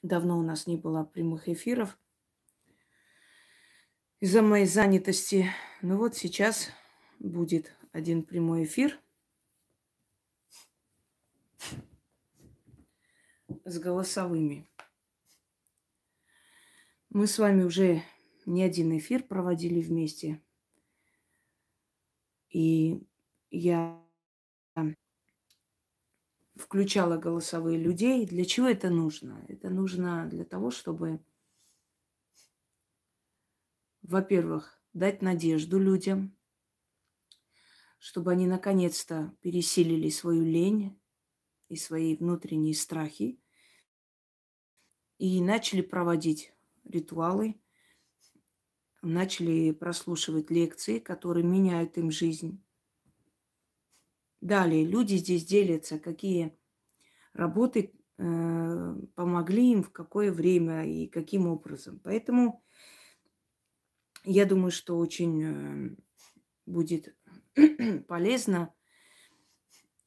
Давно у нас не было прямых эфиров из-за моей занятости. Ну вот сейчас будет один прямой эфир с голосовыми. Мы с вами уже не один эфир проводили вместе. И я включала голосовые людей. Для чего это нужно? Это нужно для того, чтобы, во-первых, дать надежду людям, чтобы они наконец-то пересилили свою лень и свои внутренние страхи и начали проводить ритуалы, начали прослушивать лекции, которые меняют им жизнь. Далее люди здесь делятся, какие работы помогли им, в какое время и каким образом. Поэтому я думаю, что очень будет полезно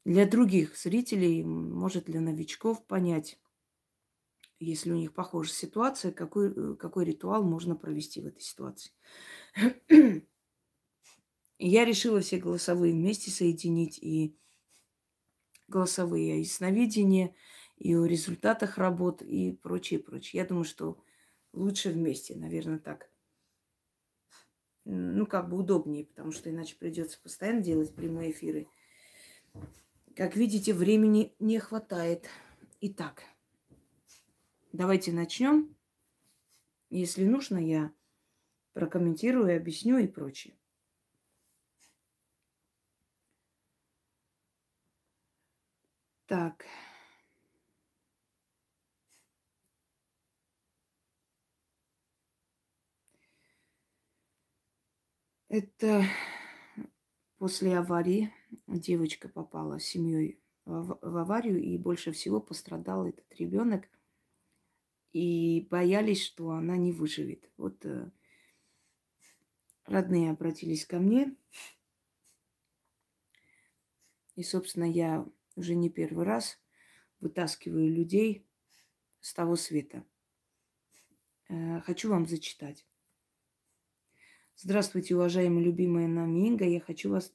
для других зрителей, может, для новичков понять, если у них похожая ситуация, какой ритуал можно провести в этой ситуации. И я решила все голосовые вместе соединить, и голосовые и сновидения, и о результатах работ, и прочее, прочее. Я думаю, что лучше вместе, наверное, так. Ну, как бы удобнее, потому что иначе придется постоянно делать прямые эфиры. Как видите, времени не хватает. Итак, давайте начнем. Если нужно, я прокомментирую, объясню и прочее. Так. Это после аварии девочка попала с семьей в аварию, и больше всего пострадал этот ребенок. И боялись, что она не выживет. Вот родные обратились ко мне. И, собственно, я уже не первый раз вытаскиваю людей с того света. Хочу вам зачитать. Здравствуйте, уважаемая, любимая нами Инга. Я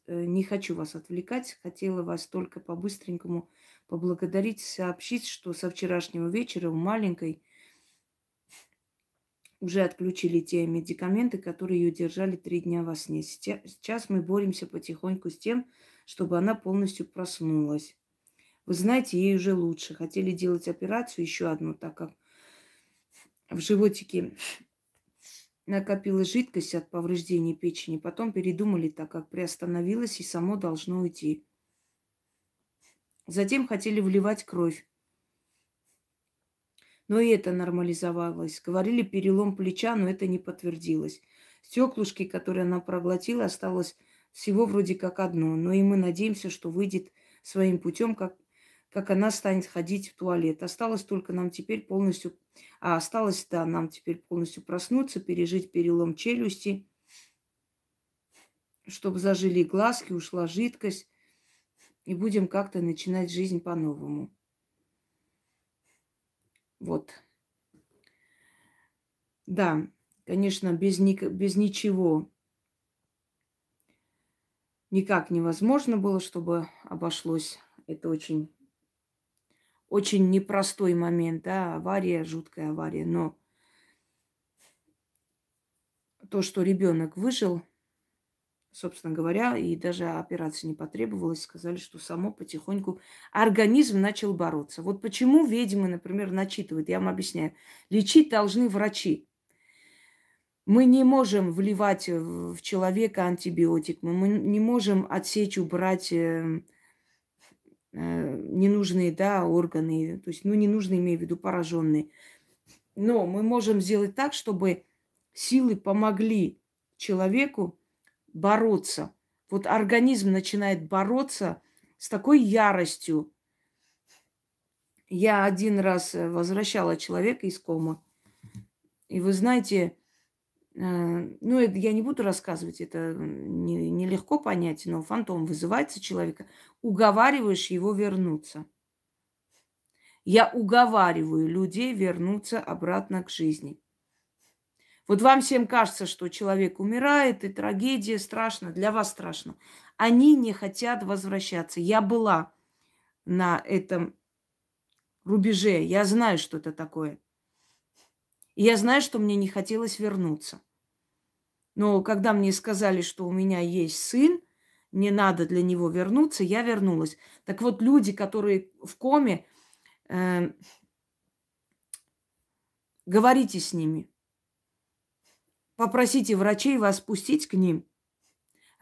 не хочу вас отвлекать. Хотела вас только по-быстренькому поблагодарить, сообщить, что со вчерашнего вечера у маленькой уже отключили те медикаменты, которые ее держали 3 дня во сне. Сейчас мы боремся потихоньку с тем, чтобы она полностью проснулась. Вы знаете, ей уже лучше. Хотели делать операцию еще одну, так как в животике накопилась жидкость от повреждения печени. Потом передумали, так как приостановилась и само должно уйти. Затем хотели вливать кровь. Но и это нормализовалось. Говорили перелом плеча, но это не подтвердилось. Стеклышки, которые она проглотила, осталось всего вроде как одно. Но и мы надеемся, что выйдет своим путем, как она станет ходить в туалет. Осталось только нам теперь полностью... осталось, да, нам теперь полностью проснуться, пережить перелом челюсти, чтобы зажили глазки, ушла жидкость. И будем как-то начинать жизнь по-новому. Вот. Да, конечно, без ничего никак невозможно было, чтобы обошлось. Это очень, очень непростой момент, да, авария, жуткая авария. Но то, что ребенок выжил, собственно говоря, и даже операции не потребовалось, сказали, что само потихоньку организм начал бороться. Вот почему ведьмы, например, начитывают, я вам объясняю. Лечить должны врачи. Мы не можем вливать в человека антибиотик, мы не можем отсечь, убрать ненужные, да, органы, то есть, ну, ненужные, имею в виду, пораженные. Но мы можем сделать так, чтобы силы помогли человеку бороться. Вот организм начинает бороться с такой яростью. Я один раз возвращала человека из комы. И вы знаете, ну, это я не буду рассказывать, это нелегко понять, но фантом вызывается человека, уговариваешь его вернуться. Я уговариваю людей вернуться обратно к жизни. Вот вам всем кажется, что человек умирает, и трагедия страшна, для вас страшно. Они не хотят возвращаться. Я была на этом рубеже, я знаю, что это такое. И я знаю, что мне не хотелось вернуться. Но когда мне сказали, что у меня есть сын, мне надо для него вернуться, я вернулась. Так вот, люди, которые в коме, э, говорите с ними, попросите врачей вас пустить к ним,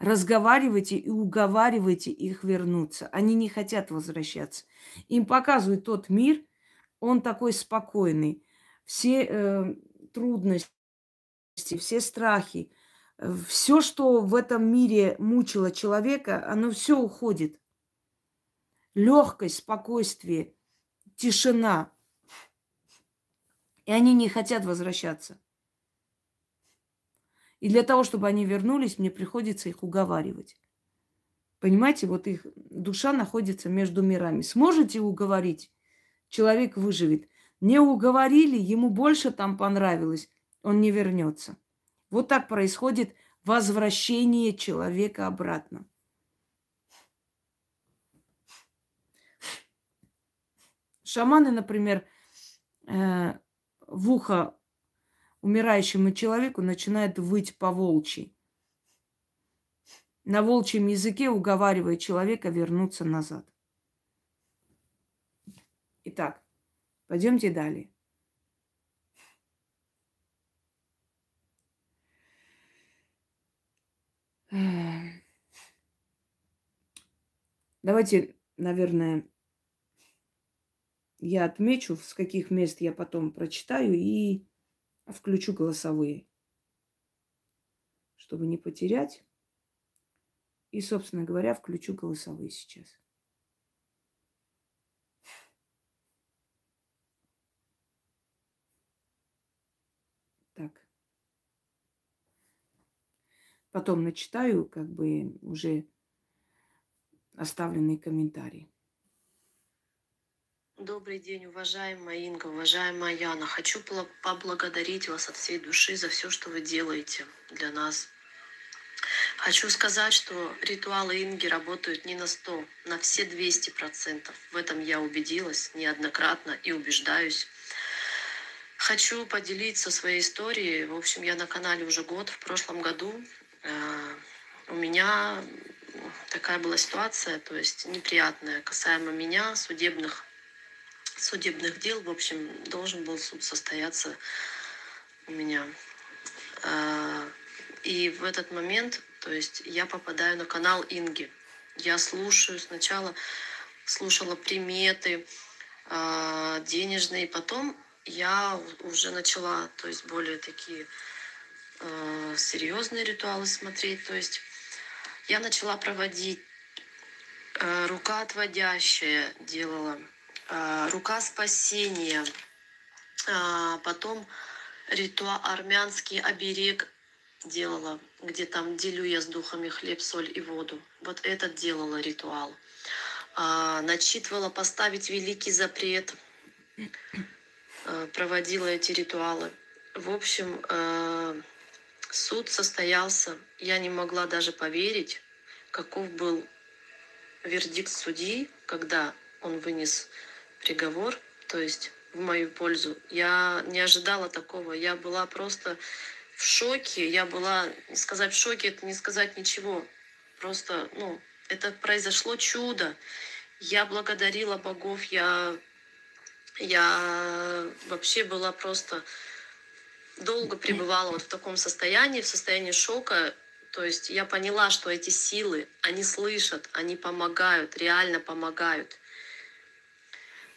разговаривайте и уговаривайте их вернуться. Они не хотят возвращаться. Им показывают тот мир, он такой спокойный. Все трудности, все страхи, все, что в этом мире мучило человека, оно все уходит. Легкость, спокойствие, тишина. И они не хотят возвращаться. И для того, чтобы они вернулись, мне приходится их уговаривать. Понимаете, вот их душа находится между мирами. Сможете уговорить, человек выживет. Не уговорили, ему больше там понравилось, он не вернется. Вот так происходит возвращение человека обратно. Шаманы, например, в ухо умирающему человеку начинают выть по-волчьи. На волчьем языке уговаривая человека вернуться назад. Итак, пойдемте далее. Давайте, наверное, я отмечу, с каких мест я потом прочитаю и включу голосовые, чтобы не потерять. И, собственно говоря, включу голосовые сейчас. Так. Потом начитаю, как бы уже оставленные комментарии. Добрый день, уважаемая Инга, уважаемая Яна. Хочу поблагодарить вас от всей души за все, что вы делаете для нас. Хочу сказать, что ритуалы Инги работают не на 100, на все 200%. В этом я убедилась неоднократно и убеждаюсь. Хочу поделиться своей историей. В общем, я на канале уже год. В прошлом году у меня такая была ситуация, то есть неприятная, касаемо меня, судебных дел. В общем, должен был суд состояться у меня. И в этот момент, то есть я попадаю на канал Инги. Я слушаю, сначала слушала приметы денежные, потом я уже начала, то есть более такие серьезные ритуалы смотреть. То есть я начала проводить рука отводящая делала, рука спасения, потом ритуал армянский оберег делала, где там делю я с духами хлеб, соль и воду. Вот этот делала ритуал. Начитывала поставить великий запрет, проводила эти ритуалы. В общем, суд состоялся. Я не могла даже поверить, каков был вердикт судьи, когда он вынес приговор, то есть в мою пользу. Я не ожидала такого. Я была просто в шоке. Я была, сказать в шоке, это не сказать ничего. Просто, это произошло чудо. Я благодарила богов. Я вообще была просто... Долго пребывала вот в таком состоянии, в состоянии шока. То есть я поняла, что эти силы, они слышат, они помогают, реально помогают.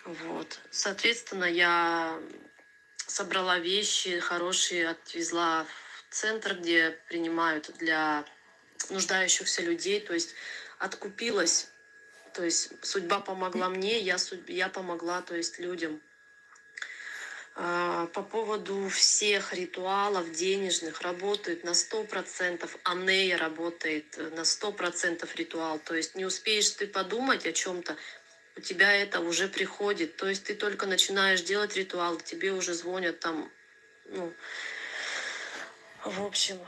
Вот. Соответственно, я собрала вещи хорошие, отвезла в центр, где принимают для нуждающихся людей. То есть откупилась. То есть судьба помогла мне, я помогла, то есть людям. По поводу всех ритуалов денежных работает на 100%, Анея работает на 100% ритуал. То есть не успеешь ты подумать о чем-то, у тебя это уже приходит. То есть ты только начинаешь делать ритуал, тебе уже звонят там, ну, в общем,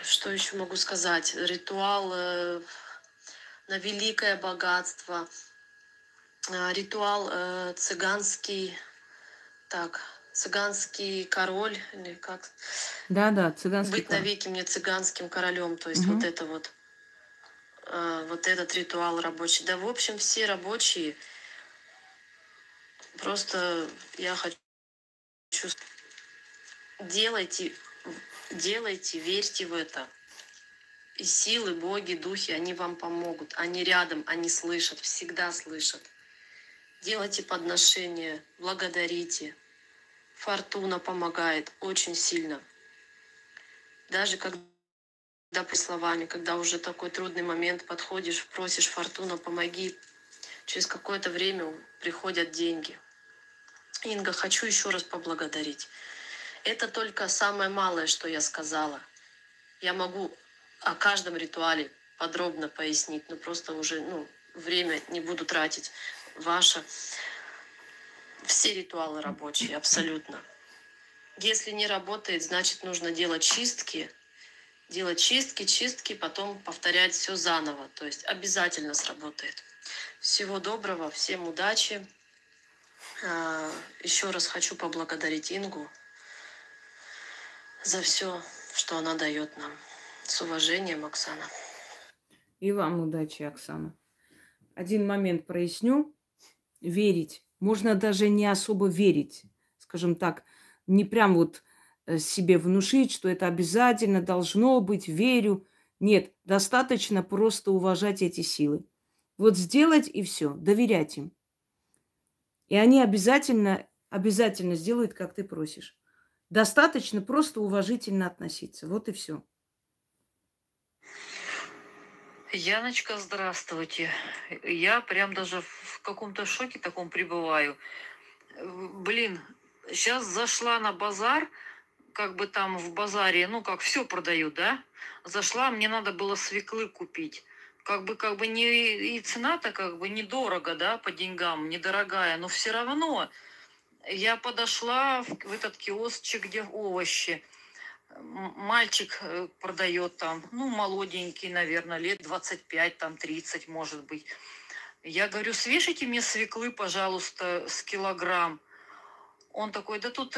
что еще могу сказать? Ритуал на великое богатство, ритуал цыганский, так, цыганский король, или как? Да-да, цыганский Быть король. навеки мне цыганским королем, то есть вот Мгм. это вот, вот этот ритуал рабочий. Да, в общем, все рабочие, просто я хочу, делайте, делайте, верьте в это. И силы, боги, духи, они вам помогут. Они рядом, они слышат, всегда слышат. Делайте подношения, благодарите. Фортуна помогает очень сильно. Даже когда при словами, когда уже такой трудный момент, подходишь, просишь Фортуна, помоги, через какое-то время приходят деньги. Инга, хочу еще раз поблагодарить. Это только самое малое, что я сказала. Я могу о каждом ритуале подробно пояснить, но просто уже время не буду тратить ваше. Все ритуалы рабочие, абсолютно. Если не работает, значит нужно делать чистки, чистки, потом повторять все заново. То есть обязательно сработает. Всего доброго, всем удачи. Еще раз хочу поблагодарить Ингу за все, что она дает нам. С уважением, Оксана. И вам удачи, Оксана. Один момент проясню. Верить. Можно даже не особо верить. Скажем так, не прям вот себе внушить, что это обязательно должно быть, верю. Нет, достаточно просто уважать эти силы. Вот сделать и все, доверять им. И они обязательно сделают, как ты просишь. Достаточно просто уважительно относиться. Вот и все. Яночка, здравствуйте. Я прям даже в каком-то шоке таком пребываю. Блин, сейчас зашла на базар, как бы там в базаре, ну как все продают, да? Зашла, мне надо было свеклы купить. Как бы не и цена-то как бы недорого, да, по деньгам, недорогая, но все равно я подошла в этот киоск, где овощи. Мальчик продает там, ну, молоденький, наверное, лет 25, там, 30, может быть. Я говорю, свешите мне свеклы, пожалуйста, с килограмм. Он такой, да тут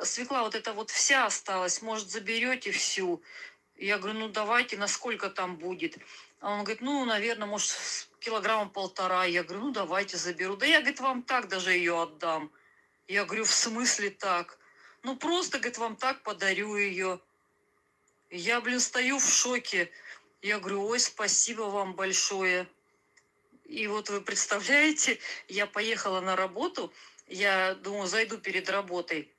свекла вот эта вот вся осталась, может, заберете всю? Я говорю, ну, давайте, насколько там будет? А он говорит, ну, наверное, может, килограмма полтора. Я говорю, ну, давайте заберу. Да я, говорит, вам так даже ее отдам. Я говорю, в смысле так? Ну, просто, говорит, вам так подарю ее. Я, блин, стою в шоке. Я говорю, ой, спасибо вам большое. И вот вы представляете, я поехала на работу, я думаю, зайду перед работой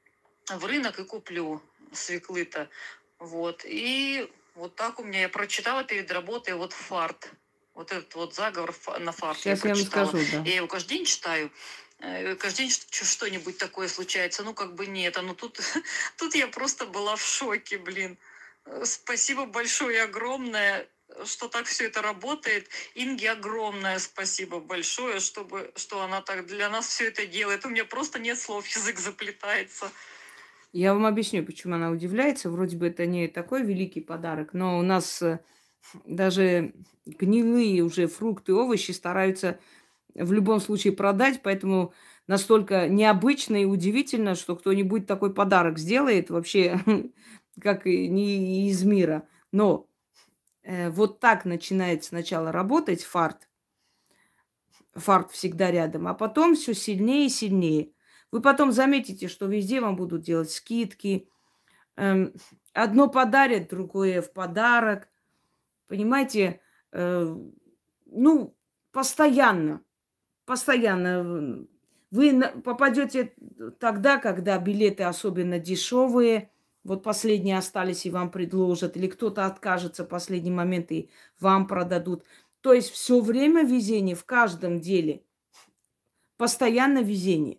в рынок и куплю свеклы-то. Вот. И вот так у меня, я прочитала перед работой вот фарт. Вот этот вот заговор на фарт я Сейчас я вам прочитала. скажу, да. Я его каждый день читаю. Каждый день что-нибудь такое случается. Ну, как бы нет. А ну тут, тут я просто была в шоке, блин. Спасибо большое, огромное, что так все это работает. Инге огромное спасибо большое, что она так для нас все это делает. У меня просто нет слов, язык заплетается. Я вам объясню, почему она удивляется. Вроде бы это не такой великий подарок, но у нас даже гнилые уже фрукты, овощи стараются в любом случае продать, поэтому настолько необычно и удивительно, что кто-нибудь такой подарок сделает вообще, как и не из мира. Но вот так начинает сначала работать фарт. Фарт всегда рядом, а потом все сильнее и сильнее. Вы потом заметите, что везде вам будут делать скидки. Эм, Одно подарят, другое в подарок. Понимаете, ну, постоянно. Постоянно. Вы попадете тогда, когда билеты особенно дешевые, вот последние остались и вам предложат, или кто-то откажется в последний момент и вам продадут. То есть все время везение в каждом деле. Постоянно везение.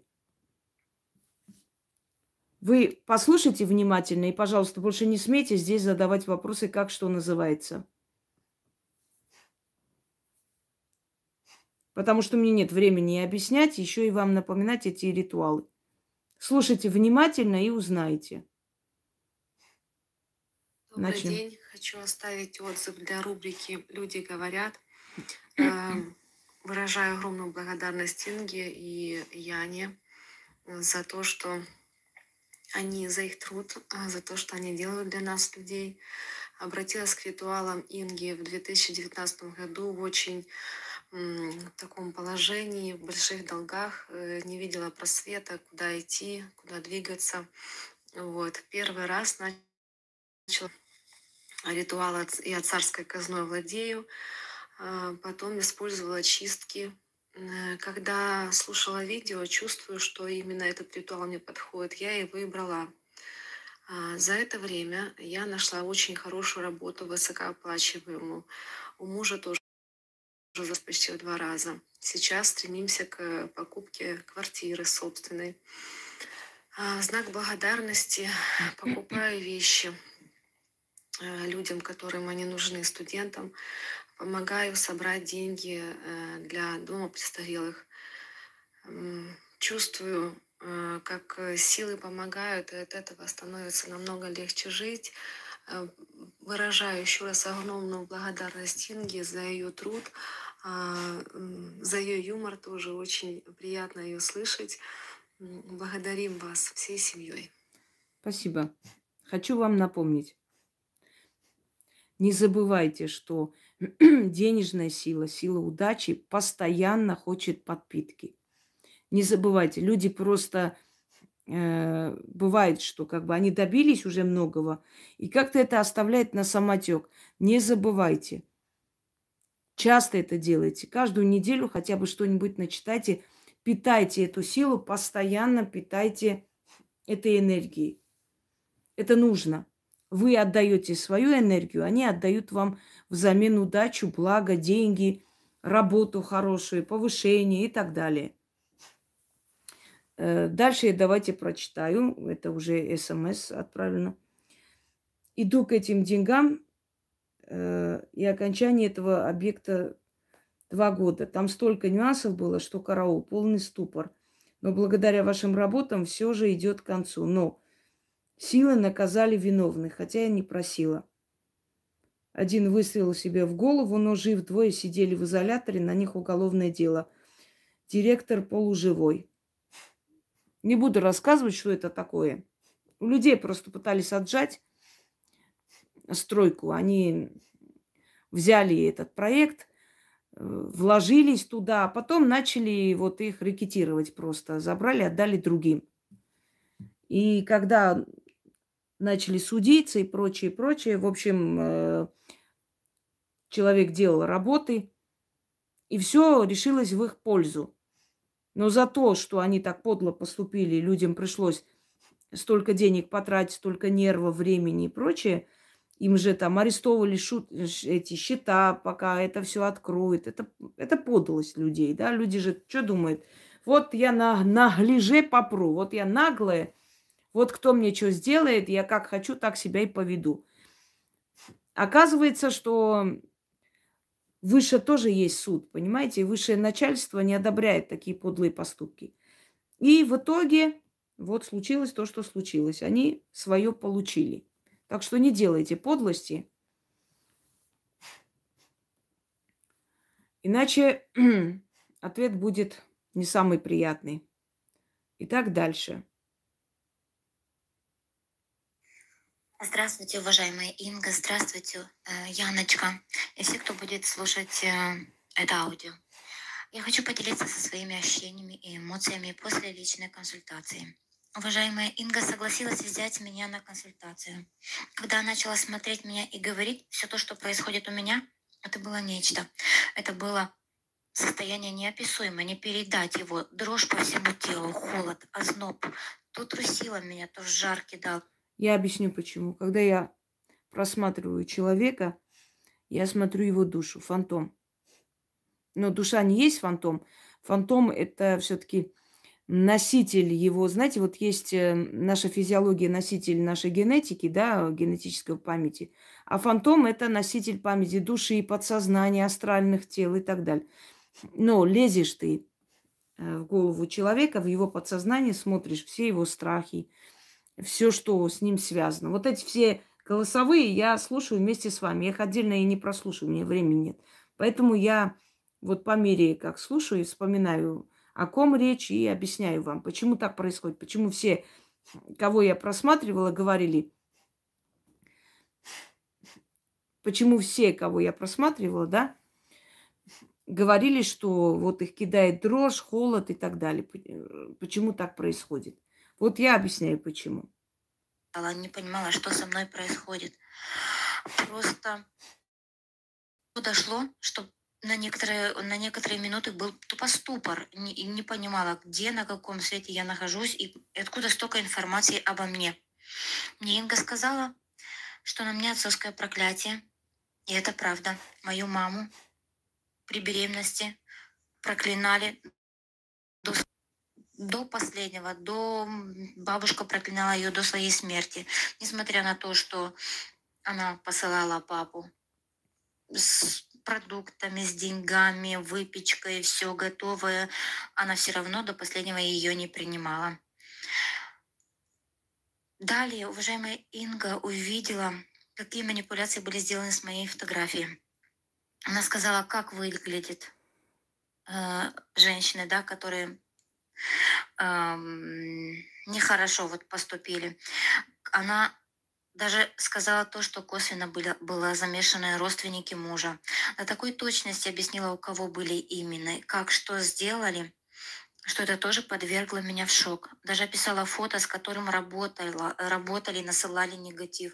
Вы послушайте внимательно и, пожалуйста, больше не смейте здесь задавать вопросы, как что называется. Потому что мне нет времени и объяснять, еще и вам напоминать эти ритуалы. Слушайте внимательно и узнаете. Добрый Начнем. день. Хочу оставить отзыв для рубрики «Люди говорят». Эм, Выражаю огромную благодарность Инге и Яне за то, что они, за их труд, за то, что они делают для нас, людей. Обратилась к ритуалам Инги в 2019 году в очень таком положении, в больших долгах, не видела просвета, куда идти, куда двигаться. Вот. Первый раз начала ритуал «Я царской казной владею», потом использовала чистки. Когда слушала видео, чувствую, что именно этот ритуал мне подходит, я и выбрала. За это время я нашла очень хорошую работу, высокооплачиваемую. У мужа тоже уже почти в 2 раза. Сейчас стремимся к покупке квартиры собственной. В знак благодарности покупаю вещи людям, которым они нужны, студентам. Помогаю собрать деньги для дома престарелых. Чувствую, как силы помогают, и от этого становится намного легче жить. Выражаю еще раз огромную благодарность Инге за ее труд, за ее юмор тоже. Очень приятно ее слышать. Благодарим вас всей семьей. Спасибо. Хочу вам напомнить. Не забывайте, что денежная сила, сила удачи постоянно хочет подпитки. Не забывайте, люди просто бывает, что как бы они добились уже многого, и как-то это оставляет на самотек. Не забывайте. Часто это делайте. Каждую неделю хотя бы что-нибудь начитайте. Питайте эту силу, постоянно питайте этой энергией. Это нужно. Вы отдаете свою энергию, они отдают вам взамен удачу, благо, деньги, работу хорошую, повышение и так далее. Дальше я давайте прочитаю. Это уже СМС отправлено. Иду к этим деньгам и окончание этого объекта 2 года. Там столько нюансов было, что караул, полный ступор. Но благодаря вашим работам все же идет к концу. Но силы наказали виновных, хотя я не просила. Один выстрелил себе в голову, но жив. 2 сидели в изоляторе, на них уголовное дело. Директор полуживой. Не буду рассказывать, что это такое. У людей просто пытались отжать стройку. Они взяли этот проект, вложились туда, а потом начали вот их рекетировать просто. Забрали, отдали другим. И когда начали судиться и прочее, прочее, в общем, человек делал работы, и все решилось в их пользу. Но за то, что они так подло поступили, людям пришлось столько денег потратить, столько нервов, времени и прочее, им же там арестовывали эти счета, пока это все откроют. Это подлость людей, да? Люди же что думают? Вот я на гляже попру, вот я наглая, вот кто мне что сделает, я как хочу, так себя и поведу. Оказывается, что выше тоже есть суд, понимаете? И высшее начальство не одобряет такие подлые поступки. И в итоге вот случилось то, что случилось. Они свое получили. Так что не делайте подлости. Иначе ответ будет не самый приятный. Итак, дальше. Здравствуйте, уважаемая Инга, здравствуйте, Яночка, и все, кто будет слушать это аудио. Я хочу поделиться со своими ощущениями и эмоциями после личной консультации. Уважаемая Инга согласилась взять меня на консультацию. Когда начала смотреть меня и говорить, все то, что происходит у меня, это было нечто. Это было состояние неописуемое, не передать его. Дрожь по всему телу, холод, озноб. То трусило меня, то в жар кидал. Я объясню почему. Когда я просматриваю человека, я смотрю его душу, фантом. Но душа не есть фантом. Фантом – это все-таки носитель его. Знаете, вот есть наша физиология, носитель нашей генетики, да, генетической памяти. А фантом – это носитель памяти души, подсознания, астральных тел и так далее. Но лезешь ты в голову человека, в его подсознание, смотришь все его страхи, все, что с ним связано. Вот эти все голосовые я слушаю вместе с вами. Я их отдельно и не прослушаю, у меня времени нет. Поэтому я вот по мере, как слушаю и вспоминаю, о ком речь, и объясняю вам, почему так происходит, почему все, кого я просматривала, говорили, почему все, кого я просматривала, да, говорили, что вот их кидает дрожь, холод и так далее. Почему так происходит? Вот я объясняю, почему. Не понимала, что со мной происходит. Просто дошло, что на некоторые минуты был тупо ступор. Не понимала, где, на каком свете я нахожусь и откуда столько информации обо мне. Мне Инга сказала, что на мне отцовское проклятие. И это правда. Мою маму при беременности проклинали до последнего, бабушка проклинала ее до своей смерти. Несмотря на то, что она посылала папу с продуктами, с деньгами, выпечкой, все готовое, она все равно до последнего ее не принимала. Далее, уважаемая Инга увидела, какие манипуляции были сделаны с моей фотографией. Она сказала, как выглядит женщины, да, которые нехорошо вот поступили. Она даже сказала то, что косвенно было замешаны родственники мужа. На такой точности объяснила, у кого были именно, как что сделали, что это тоже подвергло меня в шок. Даже описала фото, с которым работали, насылали негатив.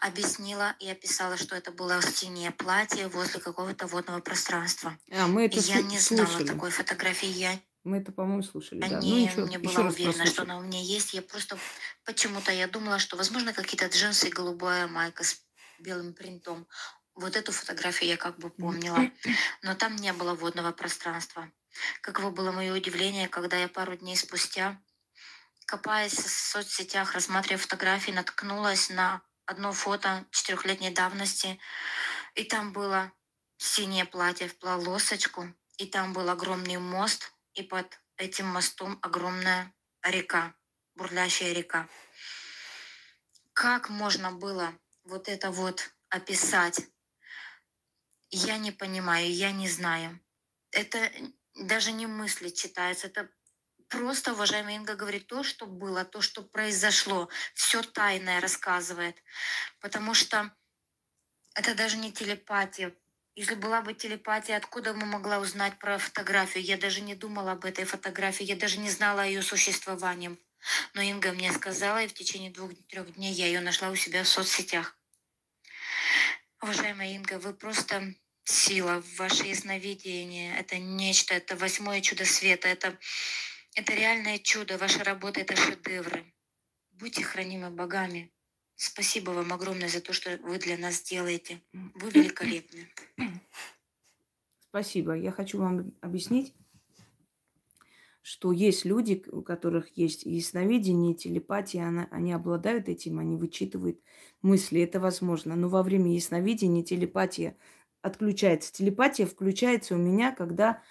Объяснила и описала, что это было в стене платье возле какого-то водного пространства. Мы это Я не знала слушали. такой фотографии, Мы это, по-моему, слушали, да. не еще была раз уверена, что послушаем. она у меня есть. Я просто почему-то я думала, что, возможно, какие-то джинсы и голубая майка с белым принтом. Вот эту фотографию я как бы помнила. Но там не было водного пространства. Каково было мое удивление, когда я пару дней спустя, копаясь в соцсетях, рассматривая фотографии, наткнулась на одно фото 4-летней давности. И там было синее платье в полосочку, и там был огромный мост, и под этим мостом огромная река, бурлящая река. Как можно было вот это вот описать? Я не понимаю, я не знаю. Это даже не мысли читаются, это просто, уважаемая Инга, говорит то, что было, то, что произошло. Все тайное рассказывает. Потому что это даже не телепатия. Если была бы телепатия, откуда бы могла узнать про фотографию? Я даже не думала об этой фотографии, я даже не знала о ее существовании. Но Инга мне сказала, и в течение 2-3 дней я ее нашла у себя в соцсетях. Уважаемая Инга, вы просто сила, ваше ясновидение, это нечто, это 8-е чудо света, это реальное чудо, ваша работа, это шедевры. Будьте хранимы богами. Спасибо вам огромное за то, что вы для нас делаете. Вы великолепны. Спасибо. Я хочу вам объяснить, что есть люди, у которых есть и ясновидение, и телепатия, они обладают этим, они вычитывают мысли. Это возможно. Но во время ясновидения телепатия отключается. Телепатия включается у меня, когда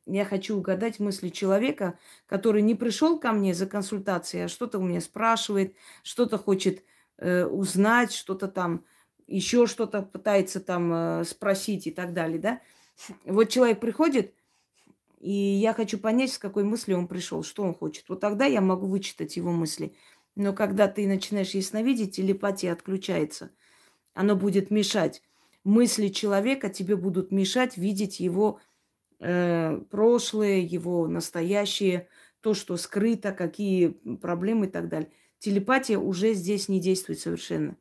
я хочу угадать мысли человека, который не пришел ко мне за консультацией, а что-то у меня спрашивает, что-то хочет узнать, что-то там, еще что-то пытается там спросить и так далее, да. Вот человек приходит, и я хочу понять, с какой мыслью он пришел, что он хочет. Вот тогда я могу вычитать его мысли. Но когда ты начинаешь ясновидеть, телепатия отключается. Оно будет мешать. Мысли человека тебе будут мешать видеть его прошлое, его настоящее, то, что скрыто, какие проблемы и так далее. Телепатия уже здесь не действует совершенно.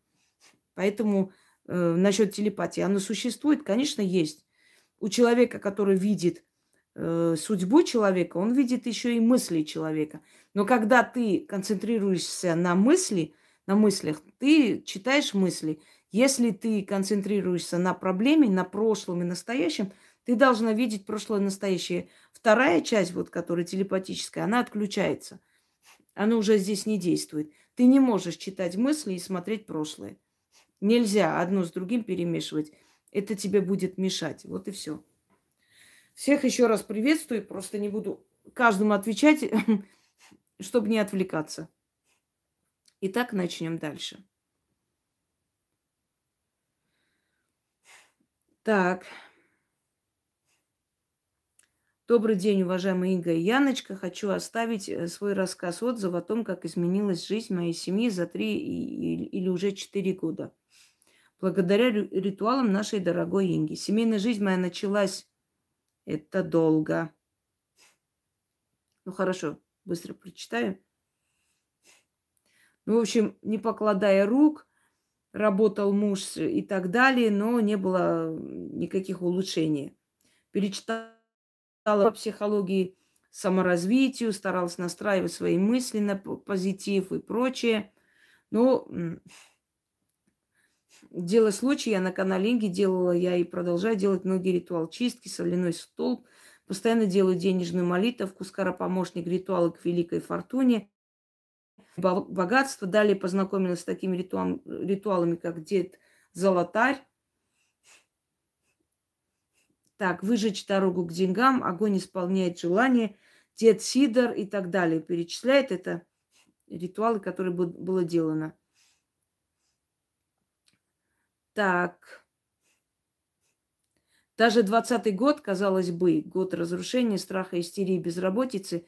Поэтому насчет телепатии, оно существует, конечно, есть. У человека, который видит судьбу человека, он видит еще и мысли человека. Но когда ты концентрируешься на мыслях, ты читаешь мысли. Если ты концентрируешься на проблеме, на прошлом и настоящем, ты должна видеть прошлое и настоящее. Вторая часть, вот, которая телепатическая, она отключается. Она уже здесь не действует. Ты не можешь читать мысли и смотреть прошлое. Нельзя одно с другим перемешивать. Это тебе будет мешать. Вот и все. Всех еще раз приветствую, просто не буду каждому отвечать, чтобы не отвлекаться. Итак, начнем дальше. Так. Добрый день, уважаемые Инга и Яночка. Хочу оставить свой рассказ-отзыв о том, как изменилась жизнь моей семьи за 3 или уже 4 года. Благодаря ритуалам нашей дорогой Инги. Семейная жизнь моя началась... Это долго. Ну, хорошо, быстро прочитаю. Ну, в общем, не покладая рук, работал муж и так далее, но не было никаких улучшений. Перечитала по психологии, саморазвитию, старалась настраивать свои мысли на позитив и прочее. Но дело случая, я на канале Инги делала, я и продолжаю делать многие ритуалы чистки, соляной столб. Постоянно делаю денежную молитву, скоропомощник, ритуалы к великой фортуне. Богатство. Далее познакомилась с такими ритуалами, как Дед Золотарь. Так, выжечь дорогу к деньгам, огонь исполняет желание, Дед Сидор и так далее. Перечисляет это ритуалы, которые было делано. Так. Даже 20-й год, казалось бы, год разрушения, страха, истерии, безработицы,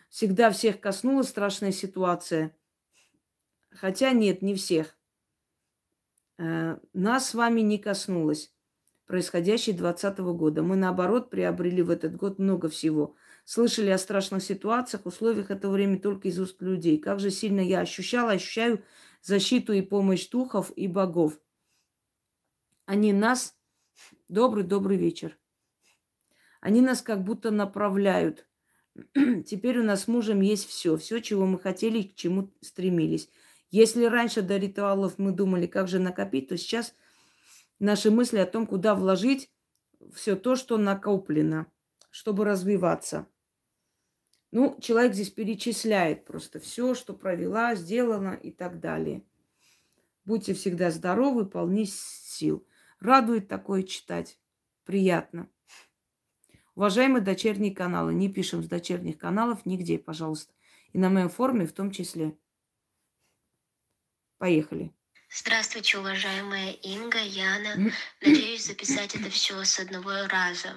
всегда всех коснулась страшная ситуация. Хотя нет, не всех. Нас с вами не коснулось происходящее 2020 года. Мы, наоборот, приобрели в этот год много всего. Слышали о страшных ситуациях, условиях этого времени только из уст людей. Как же сильно я ощущаю защиту и помощь духов и богов. Они нас... Добрый вечер. Они нас как будто направляют. Теперь у нас с мужем есть все, чего мы хотели и к чему стремились. Если раньше до ритуалов мы думали, как же накопить, то сейчас наши мысли о том, куда вложить все то, что накоплено, чтобы развиваться. Ну, человек здесь перечисляет просто все, что провела, сделано и так далее. Будьте всегда здоровы, полны сил. Радует такое читать. Приятно. Уважаемые дочерние каналы, не пишем с дочерних каналов нигде, пожалуйста. И на моем форуме в том числе. Поехали. Здравствуйте, уважаемая Инга, Яна. Надеюсь записать это все с одного раза.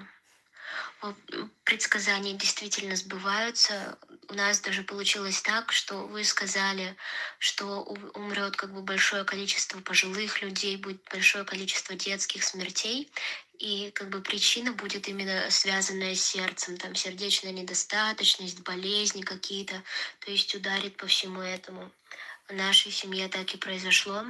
Предсказания действительно сбываются. У нас даже получилось так, что вы сказали, что умрет как бы большое количество пожилых людей, будет большое количество детских смертей. И как бы причина будет именно связанная с сердцем, там сердечная недостаточность, болезни какие-то, то есть ударит по всему этому. В нашей семье так и произошло.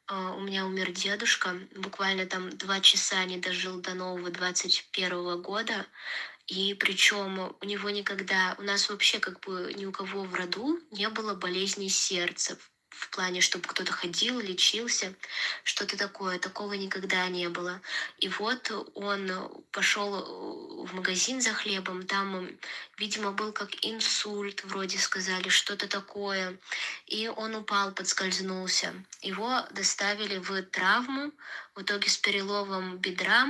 У меня умер дедушка, буквально там 2 часа не дожил до нового 21 года. И причем у него никогда, у нас вообще как бы ни у кого в роду не было болезней сердца. В плане, чтобы кто-то ходил, лечился, что-то такое. Такого никогда не было. И вот он пошел в магазин за хлебом, там, видимо, был как инсульт, вроде сказали, что-то такое. И он упал, подскользнулся. Его доставили в травму, в итоге с переломом бедра.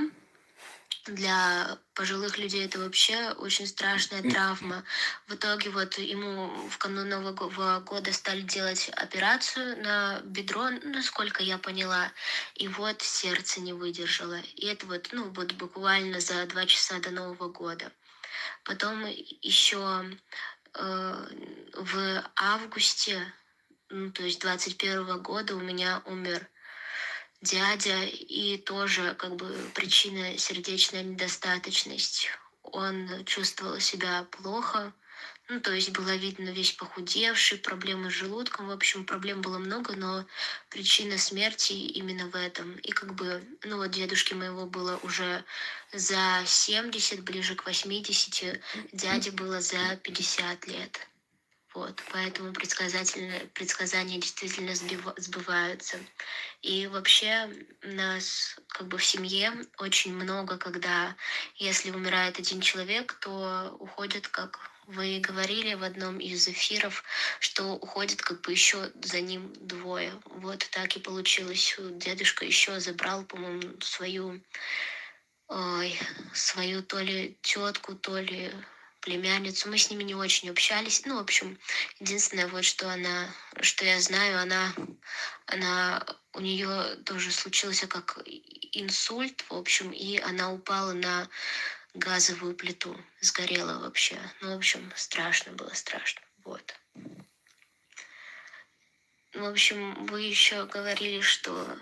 Для пожилых людей это вообще очень страшная травма. В итоге вот ему в канун Нового года стали делать операцию на бедро, насколько я поняла, и вот сердце не выдержало. И это вот, вот буквально за 2 часа до Нового года. Потом еще в августе, то есть 21 года у меня умер дядя, и тоже как бы причина сердечная недостаточность. Он чувствовал себя плохо, то есть было видно весь похудевший, проблемы с желудком, в общем, проблем было много, но причина смерти именно в этом. И как бы, вот дедушке моего было уже за 70, ближе к 80, дяде было за 50 лет. Вот, поэтому предсказания действительно сбываются. И вообще у нас как бы в семье очень много, когда если умирает один человек, то уходит, как вы говорили в одном из эфиров, что уходит как бы еще за ним 2. Вот так и получилось. Дедушка еще забрал, по-моему, свою ой, свою то ли тетку, то ли племянницу. Мы с ними не очень общались. Ну, в общем, единственное, вот что что я знаю, у нее тоже случился как инсульт, в общем, и она упала на газовую плиту, сгорела вообще. Ну, в общем, страшно было, страшно. Вот. В общем, вы еще говорили, что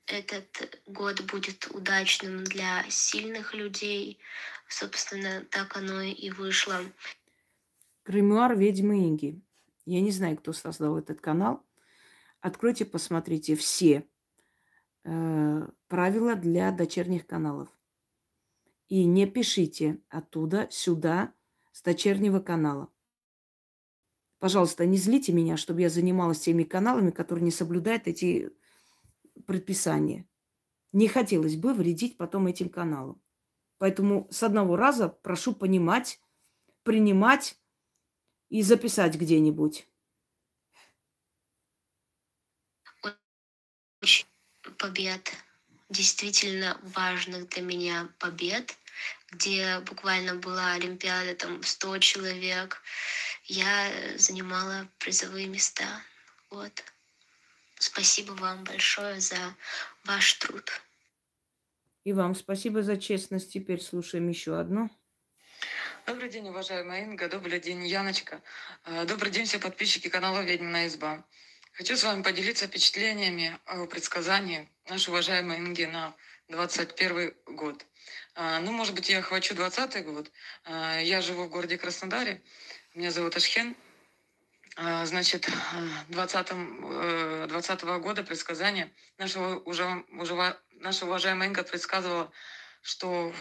этот год будет удачным для сильных людей. Собственно, так оно и вышло. Гримуар ведьмы Инги. Я не знаю, кто создал этот канал. Откройте, посмотрите все правила для дочерних каналов. И не пишите оттуда сюда с дочернего канала. Пожалуйста, не злите меня, чтобы я занималась теми каналами, которые не соблюдают эти предписания. Не хотелось бы вредить потом этим каналам. Поэтому с одного раза прошу понимать, принимать и записать где-нибудь. Очень побед, действительно важных для меня побед, где буквально была Олимпиада, там 100 человек. Я занимала призовые места. Вот. Спасибо вам большое за ваш труд. И вам спасибо за честность. Теперь слушаем еще одну. Добрый день, уважаемая Инга. Добрый день, Яночка. Добрый день, все подписчики канала «Ведьмина изба». Хочу с вами поделиться впечатлениями о предсказании нашей уважаемой Инги на 21 год. Ну, может быть, я охвачу 20 год. Я живу в городе Краснодаре. Меня зовут Ашхен. Значит, 2020 года предсказание наша уважаемая Инга предсказывала, что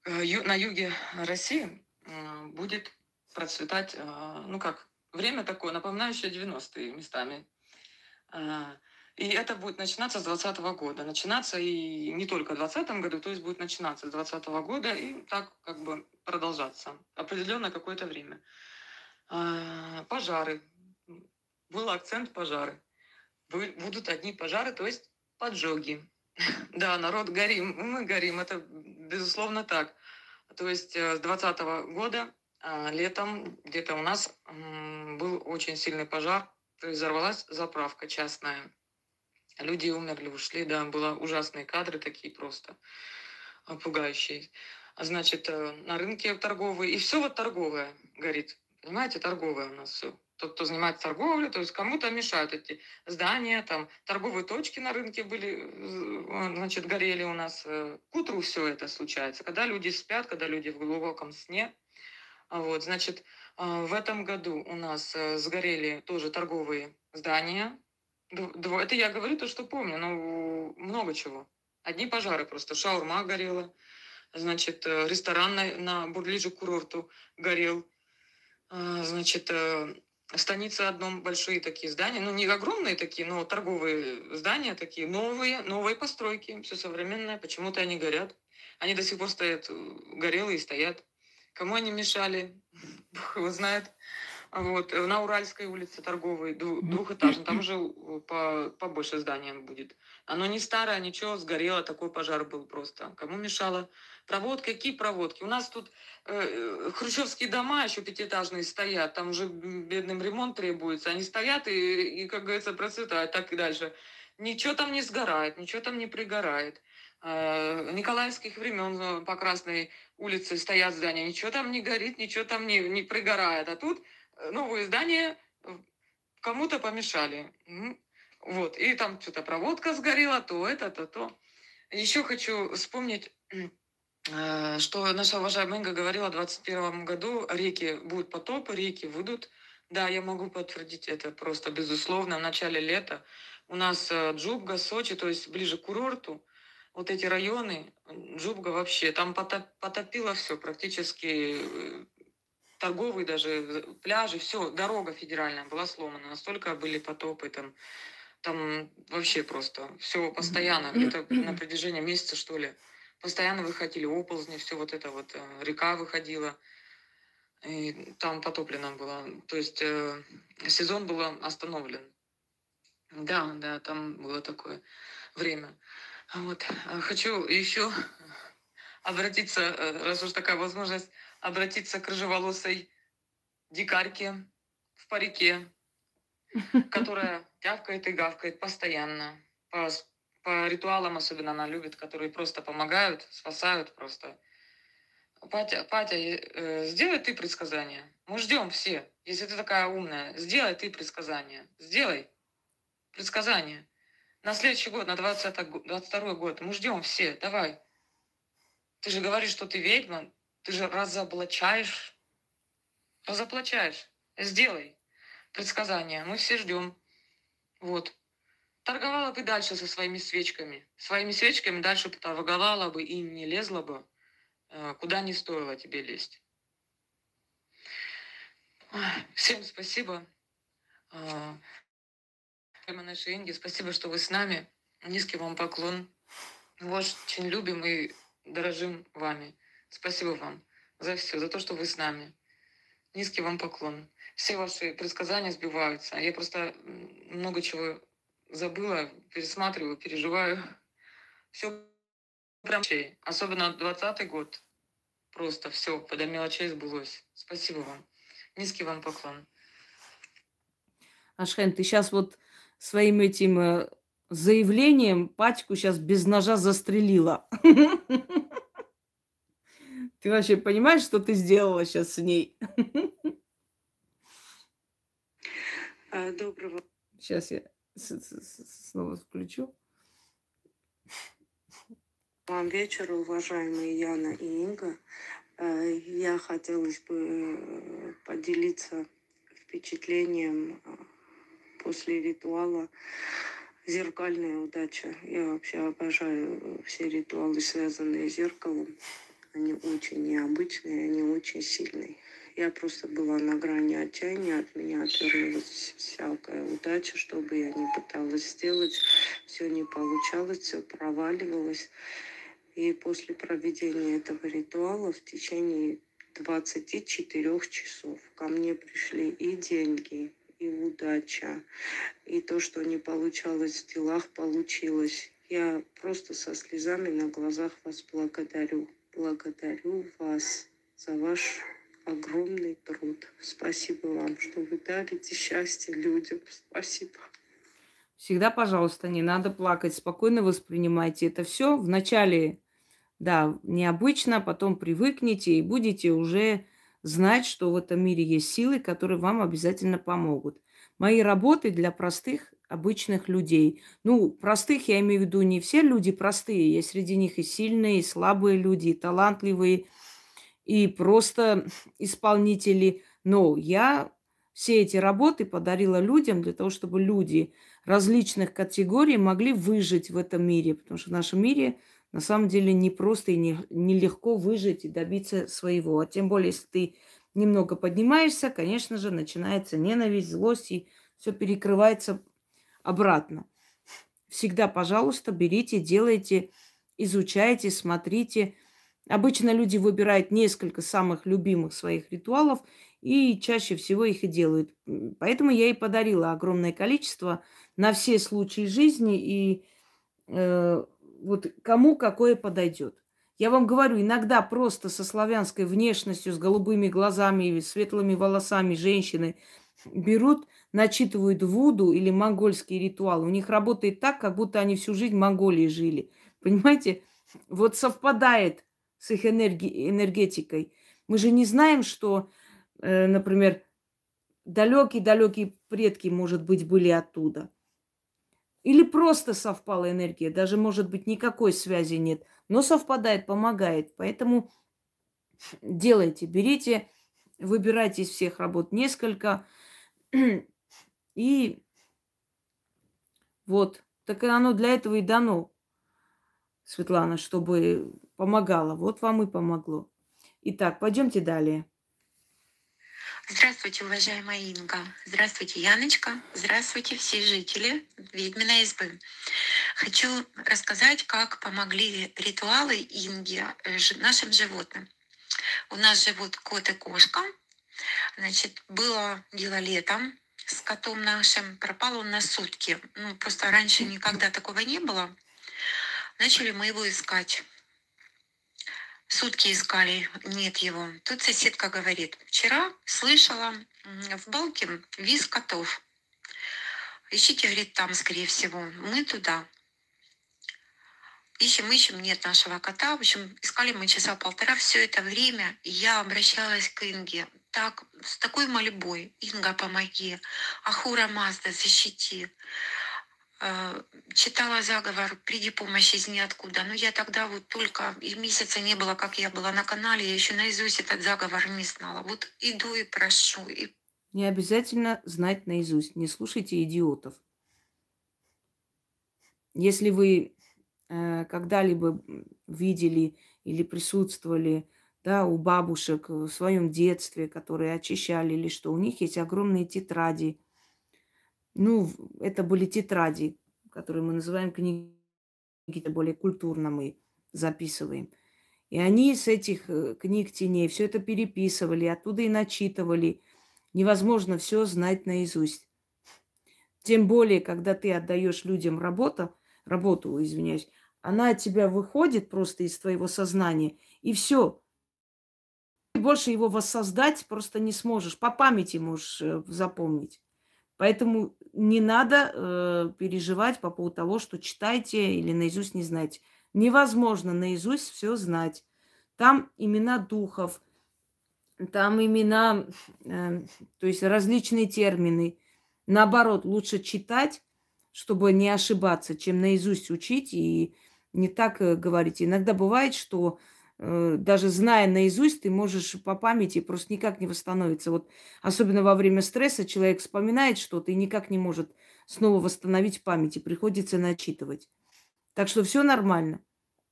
на юге России будет процветать, ну как, время такое, напоминающее 90-е местами. И это будет начинаться с 2020 года. Начинаться и не только в 2020 году, то есть будет начинаться с 2020 года и так как бы продолжаться определенное какое-то время. Пожары. Был акцент пожары. Будут одни пожары, то есть поджоги. Да, народ горим, мы горим, это безусловно так. То есть с 2020 года летом где-то у нас был очень сильный пожар, то есть взорвалась заправка частная. Люди умерли, ушли, да, было ужасные кадры такие просто пугающие. Значит, на рынке торговые, и все вот торговое горит, понимаете, торговое у нас все. Тот, кто занимается торговлей, то есть кому-то мешают эти здания, там торговые точки на рынке были, значит, горели у нас. К утру все это случается, когда люди спят, когда люди в глубоком сне. Вот, значит, в этом году у нас сгорели тоже торговые здания. Это я говорю то, что помню, но много чего. Одни пожары просто. Шаурма горела, значит, ресторан ближе к курорту горел. Значит, станица одном, большие такие здания, ну не огромные такие, но торговые здания такие, новые постройки, все современное, почему-то они горят. Они до сих пор стоят, горелые стоят. Кому они мешали, Бог его знает. Вот, на Уральской улице торговой, двухэтажный, там уже побольше здания будет. Оно не старое, ничего, сгорело, такой пожар был просто. Кому мешало? Проводки, какие проводки? У нас тут хрущевские дома еще пятиэтажные стоят, там уже бедным ремонт требуется. Они стоят и как говорится, процветают, так и дальше. Ничего там не сгорает, ничего там не пригорает. Николаевских времен по Красной улице стоят здания, ничего там не горит, ничего там не пригорает. А тут новые здания кому-то помешали. Вот. И там что-то проводка сгорела, то это, то. Еще хочу вспомнить, что наша уважаемая Инга говорила в 2021 году, реки будут потопы, реки выйдут. Да, я могу подтвердить это просто безусловно. В начале лета у нас Джубга, Сочи, то есть ближе к курорту, вот эти районы, Джубга вообще, там потопило все практически, торговые даже, пляжи, все, дорога федеральная была сломана, настолько были потопы там вообще просто все постоянно, где-то на протяжении месяца, что ли, постоянно выходили оползни, все вот это вот, река выходила, и там потоплено было, то есть сезон был остановлен. Да, там было такое время. Вот. Хочу еще обратиться, раз уж такая возможность, обратиться к рыжеволосой дикарке в парике, которая тявкает и гавкает постоянно. По ритуалам особенно она любит, которые просто помогают, спасают просто. Патя, сделай ты предсказание. Мы ждем все. Если ты такая умная, сделай ты предсказание. Сделай предсказание. На следующий год, на 22 год. Мы ждем все. Давай. Ты же говоришь, что ты ведьма. Ты же разоблачаешь. Разоблачаешь. Сделай предсказание. Мы все ждем. Вот. Торговала бы дальше со своими свечками. Своими свечками дальше торговала бы и не лезла бы, куда не стоило тебе лезть. Всем спасибо. Нашей Инге, спасибо, что вы с нами. Низкий вам поклон. Мы вас очень любим и дорожим вами. Спасибо вам за все, за то, что вы с нами. Низкий вам поклон. Все ваши предсказания сбиваются. Я просто много чего забыла, пересматриваю, переживаю. Все прям особенно 20-й год. Просто все до мелочей сбылось. Спасибо вам. Низкий вам поклон. Ашхен, ты сейчас вот своим этим заявлением Патьку сейчас без ножа застрелила. Ты вообще понимаешь, что ты сделала сейчас с ней? Доброго. Сейчас я снова включу. Вам вечера, уважаемые Яна и Инга. Я хотелось бы поделиться впечатлением после ритуала «Зеркальная удача». Я вообще обожаю все ритуалы, связанные с зеркалом. Они очень необычные, они очень сильные. Я просто была на грани отчаяния, от меня отвернулась всякая удача, что бы я ни пыталась сделать, все не получалось, все проваливалось. И после проведения этого ритуала в течение 24 часов ко мне пришли и деньги, и удача, и то, что не получалось в делах, получилось. Я просто со слезами на глазах вас благодарю. Благодарю вас за ваш огромный труд. Спасибо вам, что вы дарите счастье людям. Спасибо. Всегда, пожалуйста, не надо плакать, спокойно воспринимайте это все. Вначале, да, необычно, потом привыкнете и будете уже знать, что в этом мире есть силы, которые вам обязательно помогут. Мои работы для простых, обычных людей. Ну, простых я имею в виду, не все люди простые. Есть среди них и сильные, и слабые люди, и талантливые, и просто исполнители. Но я все эти работы подарила людям для того, чтобы люди различных категорий могли выжить в этом мире. Потому что в нашем мире на самом деле непросто и нелегко выжить и добиться своего. А тем более, если ты немного поднимаешься, конечно же, начинается ненависть, злость, и все перекрывается обратно. Всегда, пожалуйста, берите, делайте, изучайте, смотрите. Обычно люди выбирают несколько самых любимых своих ритуалов и чаще всего их и делают. Поэтому я и подарила огромное количество на все случаи жизни и вот кому какое подойдет. Я вам говорю, иногда просто со славянской внешностью, с голубыми глазами, светлыми волосами женщины берут, начитывают вуду или монгольский ритуал. У них работает так, как будто они всю жизнь в Монголии жили. Понимаете? Вот совпадает с их энергетикой. Мы же не знаем, что, например, далекие-далекие предки, может быть, были оттуда. Или просто совпала энергия. Даже, может быть, никакой связи нет. Но совпадает, помогает. Поэтому делайте, берите, выбирайте из всех работ несколько. И вот. Так оно для этого и дано, Светлана, чтобы помогало. Вот вам и помогло. Итак, пойдемте далее. Здравствуйте, уважаемая Инга. Здравствуйте, Яночка. Здравствуйте, все жители Ведьминой избы. Хочу рассказать, как помогли ритуалы Инги нашим животным. У нас живут кот и кошка. Значит, было дело летом с котом нашим. Пропал он на сутки. Ну, просто раньше никогда такого не было. Начали мы его искать. Сутки искали, нет его. Тут соседка говорит, вчера слышала в балке визг котов. Ищите, говорит, там, скорее всего. Мы туда. Ищем, нет нашего кота. В общем, искали мы часа полтора. Все это время я обращалась к Инге. Так, с такой мольбой. Инга, помоги. Ахура Мазда, защити. Читала заговор, приди помощь из ниоткуда. Но я тогда вот только, и месяца не было, как я была на канале, я еще наизусть этот заговор не знала. Вот иду и прошу. И... Не обязательно знать наизусть. Не слушайте идиотов. Если вы когда-либо видели или присутствовали, да, у бабушек в своем детстве, которые очищали или что, у них есть огромные тетради. Ну, это были тетради, которые мы называем книги, более культурно мы записываем. И они с этих книг теней все это переписывали, оттуда и начитывали. Невозможно все знать наизусть. Тем более, когда ты отдаешь людям работу, извиняюсь, она от тебя выходит просто из твоего сознания, и все. Ты больше его воссоздать просто не сможешь. По памяти можешь запомнить. Поэтому не надо переживать по поводу того, что читаете или наизусть не знаете. Невозможно наизусть все знать. Там имена духов, там имена, то есть различные термины. Наоборот, лучше читать, чтобы не ошибаться, чем наизусть учить и не так говорить. Иногда бывает, что даже зная наизусть, ты можешь по памяти просто никак не восстановиться. Вот особенно во время стресса человек вспоминает что-то и никак не может снова восстановить в памяти. Приходится начитывать. Так что все нормально.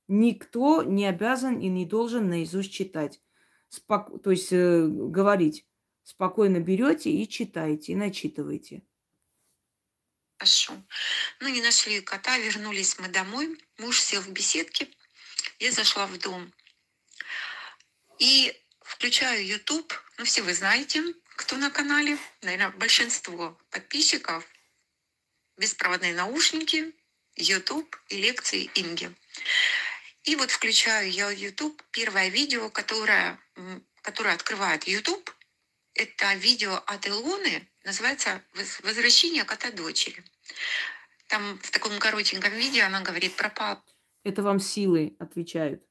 Никто не обязан и не должен наизусть читать. То есть говорить. Спокойно берете и читаете, и начитываете. Хорошо. Ну, не нашли кота, вернулись мы домой. Муж сел в беседке. Я зашла в дом. И включаю YouTube. Ну, все вы знаете, кто на канале. Наверное, большинство подписчиков. Беспроводные наушники, YouTube и лекции Инги. И вот включаю я YouTube. Первое видео, которое открывает YouTube, это видео от Илоны, называется «Возвращение кота-дочери». Там в таком коротеньком видео она говорит про папу. Это вам силы отвечают.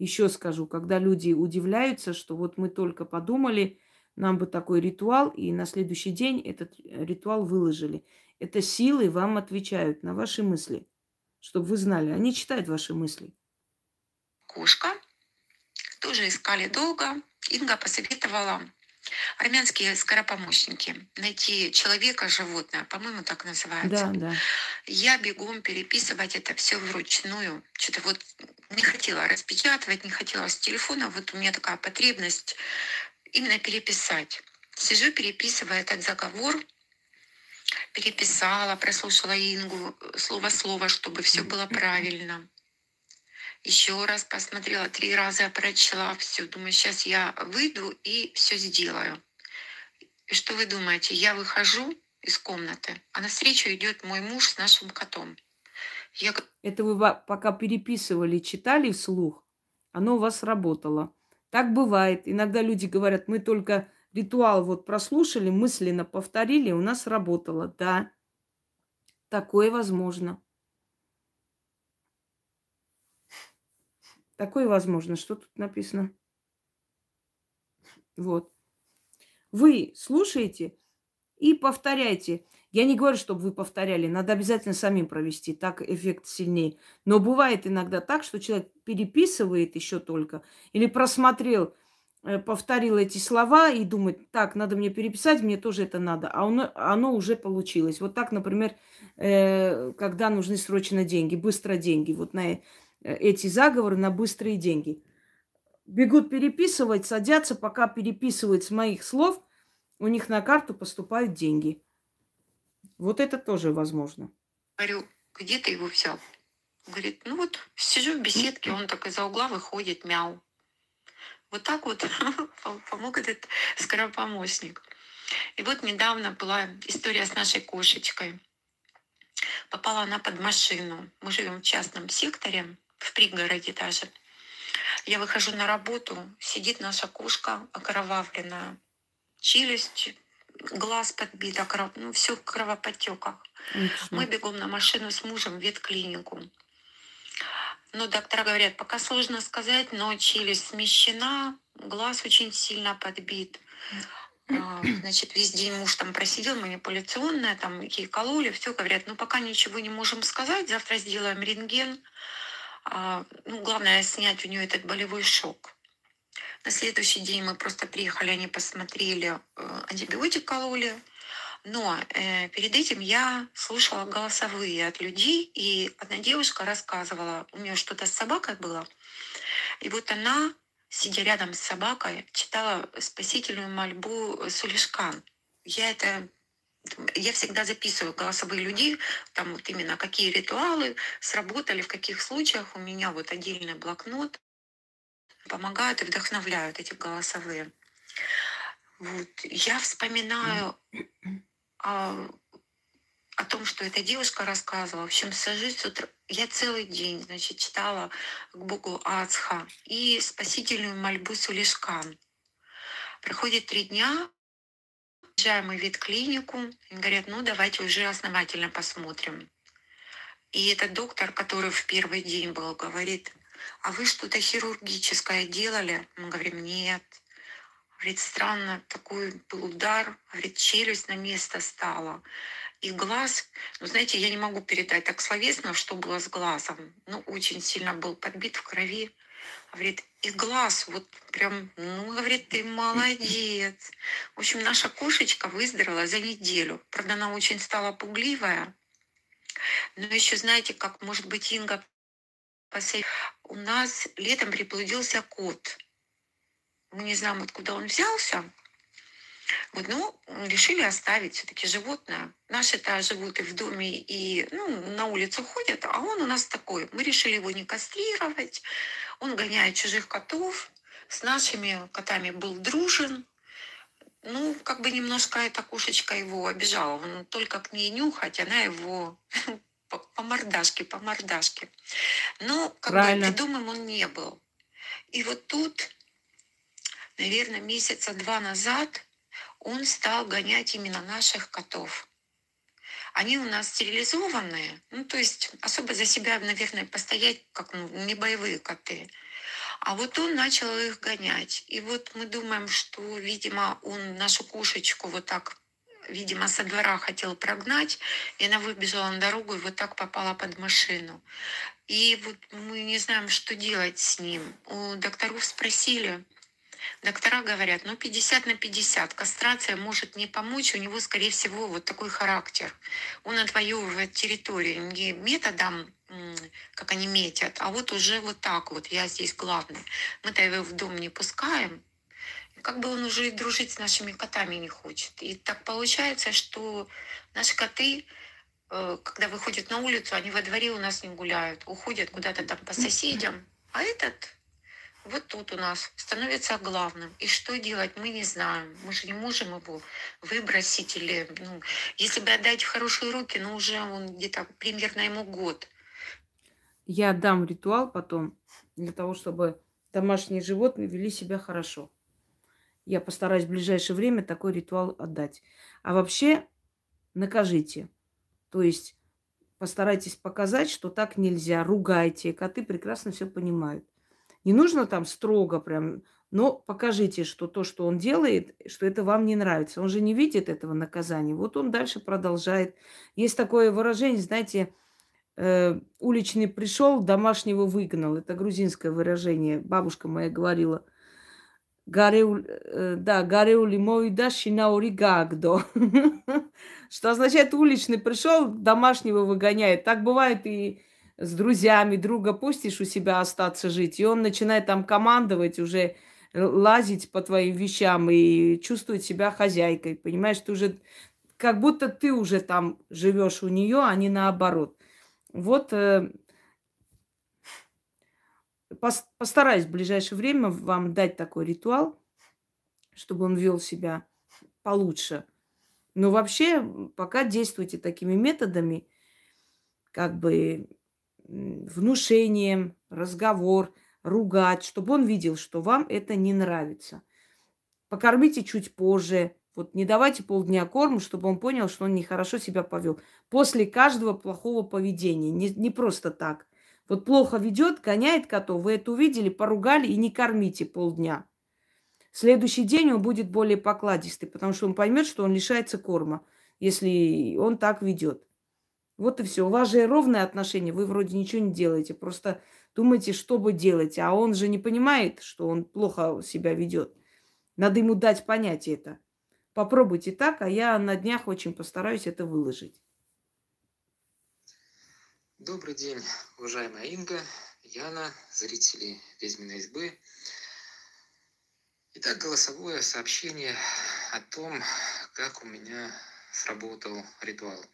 Еще скажу, когда люди удивляются, что вот мы только подумали, нам бы такой ритуал, и на следующий день этот ритуал выложили. Это силы вам отвечают на ваши мысли, чтобы вы знали. Они читают ваши мысли. Кошка. Тоже искали долго. Инга посоветовала армянские скоропомощники. Найти человека, животное, по-моему, так называется. Да. Я бегом переписывать это все вручную. Что-то вот не хотела распечатывать, не хотела с телефона. Вот у меня такая потребность именно переписать. Сижу, переписываю этот заговор. Переписала, прослушала Ингу слово-слово, чтобы все было правильно. Еще раз посмотрела, 3 раза прочла все. Думаю, сейчас я выйду и все сделаю. И что вы думаете? Я выхожу из комнаты, а навстречу идет мой муж с нашим котом. Это вы пока переписывали, читали вслух, оно у вас работало. Так бывает. Иногда люди говорят, мы только ритуал вот прослушали, мысленно повторили, у нас работало. Да, такое возможно. Такое возможно. Что тут написано? Вот. Вы слушаете и повторяйте. Я не говорю, чтобы вы повторяли. Надо обязательно самим провести. Так эффект сильнее. Но бывает иногда так, что человек переписывает еще только. Или просмотрел, повторил эти слова и думает, так, надо мне переписать, мне тоже это надо. А оно уже получилось. Вот так, например, когда нужны срочно деньги, быстро деньги. Вот на эти заговоры на быстрые деньги. Бегут переписывать, садятся, пока переписывают с моих слов, у них на карту поступают деньги. Вот это тоже возможно. Говорю, где ты его взял? Говорит, ну вот сижу в беседке, он так из-за угла выходит, мяу. Вот так вот помог этот скоропомощник. И вот недавно была история с нашей кошечкой. Попала она под машину. Мы живем в частном секторе, в пригороде даже. Я выхожу на работу, сидит наша кошка окровавленная, челюсть, глаз подбит, ну все в кровоподтеках. Ой, Мы кошмар. бегом на машину с мужем в ветклинику. Но доктора говорят, пока сложно сказать, но челюсть смещена, глаз очень сильно подбит. Значит, весь день муж там просидел, манипуляционная, там ей кололи, все, говорят, ну пока ничего не можем сказать, завтра сделаем рентген. Ну, главное снять у нее этот болевой шок. На следующий день мы просто приехали, они посмотрели, антибиотик кололи. Но перед этим я слушала голосовые от людей, и одна девушка рассказывала, у нее что-то с собакой было, и вот она, сидя рядом с собакой, читала спасительную мольбу Сулишкан. Я всегда записываю голосовые людей, там вот именно какие ритуалы сработали, в каких случаях. У меня вот отдельный блокнот, помогают и вдохновляют эти голосовые. Вот. Я вспоминаю о том, что эта девушка рассказывала. В общем, сажусь с утра, я целый день, значит, читала к Богу Ацха и спасительную мольбу Сулишкан. Проходит 3 дня, приезжаем мы в ветклинику, и говорят, ну давайте уже основательно посмотрим. И этот доктор, который в первый день был, говорит, а вы что-то хирургическое делали? Мы говорим, нет. Говорит, странно, такой был удар, говорит, челюсть на место стала. И глаз, ну знаете, я не могу передать так словесно, что было с глазом. Ну, очень сильно был подбит в крови. Говорит, и глаз, вот прям, ну, говорит, ты молодец. В общем, наша кошечка выздоровела за неделю. Правда, она очень стала пугливая. Но еще, знаете, как, может быть, Инга, у нас летом приблудился кот. Мы не знаем, откуда он взялся. Вот, ну, решили оставить все-таки животное. Наши-то живут и в доме, и на улицу ходят, а он у нас такой. Мы решили его не кастрировать. Он гоняет чужих котов. С нашими котами был дружен. Ну, как бы немножко эта кошечка его обижала. Он только к ней нюхать, она его по мордашке. Но как бы Правильно. ведомым он не был. И вот тут, наверное, месяца 2 назад он стал гонять именно наших котов. Они у нас стерилизованные, ну, то есть особо за себя, наверное, постоять, как не боевые коты. А вот он начал их гонять. И вот мы думаем, что, видимо, он нашу кошечку вот так, видимо, со двора хотел прогнать, и она выбежала на дорогу и вот так попала под машину. И вот мы не знаем, что делать с ним. У докторов спросили. Доктора говорят, 50/50. Кастрация может не помочь, у него, скорее всего, вот такой характер. Он отвоевывает территорию не методом, как они метят, а вот уже вот так вот, я здесь главный. Мы-то его в дом не пускаем. Как бы он уже и дружить с нашими котами не хочет. И так получается, что наши коты, когда выходят на улицу, они во дворе у нас не гуляют, уходят куда-то там по соседям. А этот вот тут у нас становится главным. И что делать, мы не знаем. Мы же не можем его выбросить или, если бы отдать в хорошие руки, уже он где-то примерно ему год. Я дам ритуал потом для того, чтобы домашние животные вели себя хорошо. Я постараюсь в ближайшее время такой ритуал отдать. А вообще накажите. То есть постарайтесь показать, что так нельзя. Ругайте. Коты прекрасно все понимают. Не нужно там строго прям, но покажите, что то, что он делает, что это вам не нравится. Он же не видит этого наказания. Вот он дальше продолжает. Есть такое выражение, знаете, уличный пришел, домашнего выгнал. Это грузинское выражение. Бабушка моя говорила. Гареули мой да шинаури гагдо. Что означает уличный пришел, домашнего выгоняет. Так бывает и с друзьями. Друга пустишь у себя остаться жить, и он начинает там командовать, уже лазить по твоим вещам и чувствует себя хозяйкой. Понимаешь, ты уже как будто ты уже там живешь у нее, а не наоборот. Вот постараюсь в ближайшее время вам дать такой ритуал, чтобы он вел себя получше. Но вообще пока действуйте такими методами, как бы внушением, разговор, ругать, чтобы он видел, что вам это не нравится. Покормите чуть позже. Вот не давайте полдня корму, чтобы он понял, что он нехорошо себя повел. После каждого плохого поведения. Не просто так. Вот плохо ведет, гоняет котов, вы это увидели, поругали и не кормите полдня. Следующий день он будет более покладистый, потому что он поймет, что он лишается корма, если он так ведет. Вот и все. У вас же ровное отношение, вы вроде ничего не делаете, просто думаете, что вы делаете, а он же не понимает, что он плохо себя ведет. Надо ему дать понять это. Попробуйте так, а я на днях очень постараюсь это выложить. Добрый день, уважаемая Инга, Яна, зрители Ведьминой избы. Итак, голосовое сообщение о том, как у меня сработал ритуал.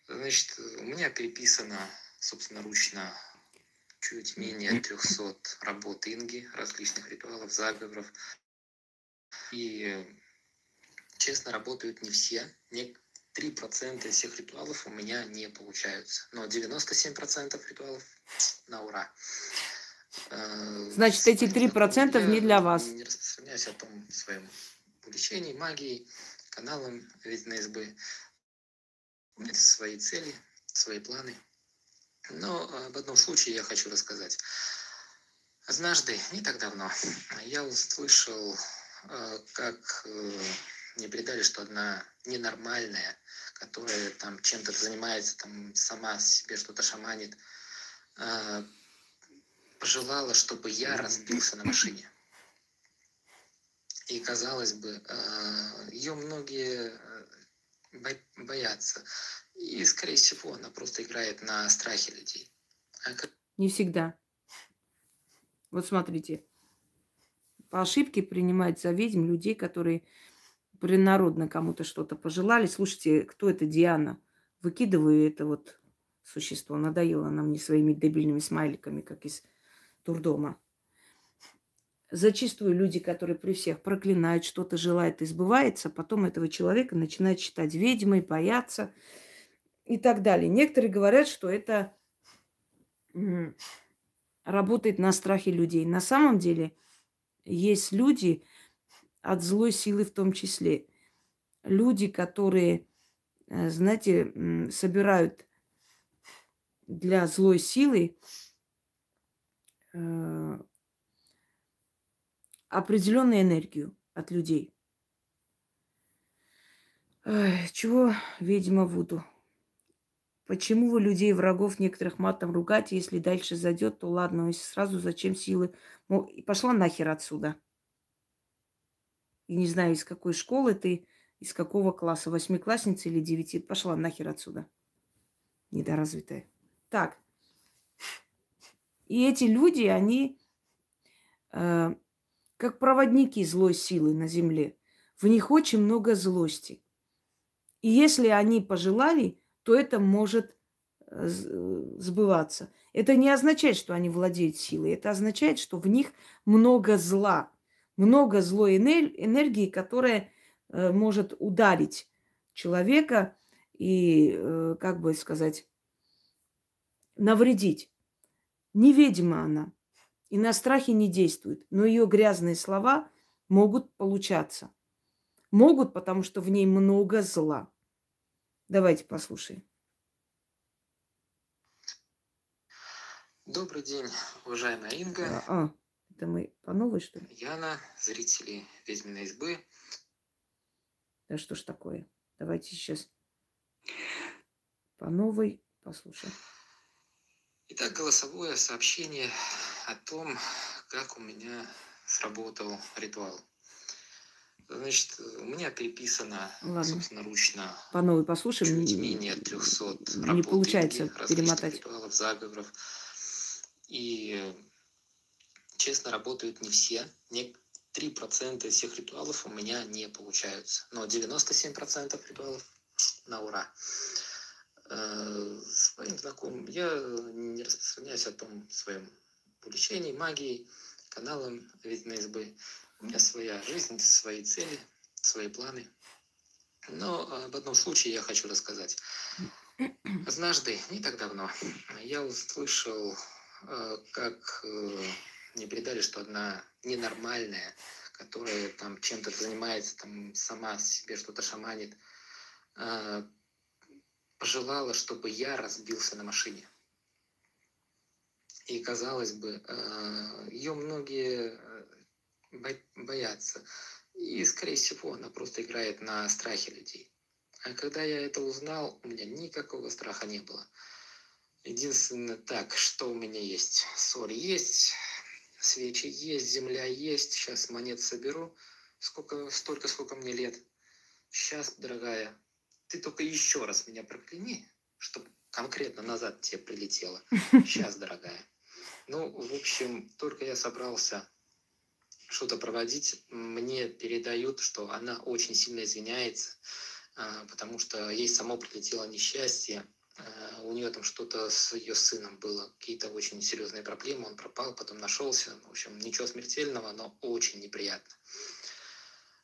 Значит, у меня переписано собственноручно чуть менее 300 работ Инги, различных ритуалов, заговоров. И, честно, работают не все. 3% всех ритуалов у меня не получаются. Но 97% ритуалов на ура. Значит, эти 3% не для вас. Я не распространяюсь о том своем увлечении, магией, каналом Ведьминой избы. У меня свои цели, свои планы. Но об одном случае я хочу рассказать. Однажды, не так давно, я услышал, как мне передали, что одна ненормальная, которая там чем-то занимается, там сама себе что-то шаманит, пожелала, чтобы я разбился на машине. И, казалось бы, ее многие боятся. И, скорее всего, она просто играет на страхе людей. Не всегда. Вот смотрите. По ошибке принимают за ведьм людей, которые принародно кому-то что-то пожелали. Слушайте, кто это Диана? Выкидываю это вот существо. Надоело она мне своими дебильными смайликами, как из турдома. Зачастую люди, которые при всех проклинают, что-то желают и сбывается, потом этого человека начинают считать ведьмой, бояться и так далее. Некоторые говорят, что это работает на страхе людей. На самом деле есть люди от злой силы в том числе. Люди, которые, знаете, собирают для злой силы определенную энергию от людей. Чего ведьма Вуду? Почему вы людей, врагов некоторых матом ругаете? Если дальше зайдет, то ладно, если сразу зачем силы? И пошла нахер отсюда. И не знаю, из какой школы ты, из какого класса, 8-классница или 9. Пошла нахер отсюда. Недоразвитая. Так. И эти люди, они как проводники злой силы на земле. В них очень много злости. И если они пожелали, то это может сбываться. Это не означает, что они владеют силой. Это означает, что в них много зла. Много злой энергии, которая может ударить человека и, как бы сказать, навредить. Неведома она. И на страхе не действует. Но ее грязные слова могут получаться. Могут, потому что в ней много зла. Давайте послушаем. Добрый день, уважаемая Инга. Это мы по новой, что ли? Яна, зрители Ведьминой избы. Да что ж такое? Давайте сейчас по новой послушаем. Итак, голосовое сообщение о том, как у меня сработал ритуал. Значит, у меня переписано собственноручно по новой послушаем. Чуть менее 300 не работ получается Инги, перемотать. Ритуалов, заговоров. И, честно, работают не все. 3% всех ритуалов у меня не получаются. Но 97% ритуалов на ура. Своим знакомым я не распространяюсь о том своем увлечении, магией, каналом Ведьминой избы. У меня своя жизнь, свои цели, свои планы. Но об одном случае я хочу рассказать. Однажды, не так давно, я услышал, как мне передали, что одна ненормальная, которая там чем-то занимается, там сама себе что-то шаманит, пожелала, чтобы я разбился на машине. И, казалось бы, ее многие боятся. И, скорее всего, она просто играет на страхе людей. А когда я это узнал, у меня никакого страха не было. Единственное, так, что у меня есть? Соль есть, свечи есть, земля есть. Сейчас монет соберу. Столько, сколько мне лет. Сейчас, дорогая, ты только еще раз меня прокляни, чтобы конкретно назад тебе прилетело. Сейчас, дорогая. Ну, в общем, только я собрался что-то проводить, мне передают, что она очень сильно извиняется, потому что ей само прилетело несчастье. У нее там что-то с ее сыном было, какие-то очень серьезные проблемы, он пропал, потом нашелся. В общем, ничего смертельного, но очень неприятно.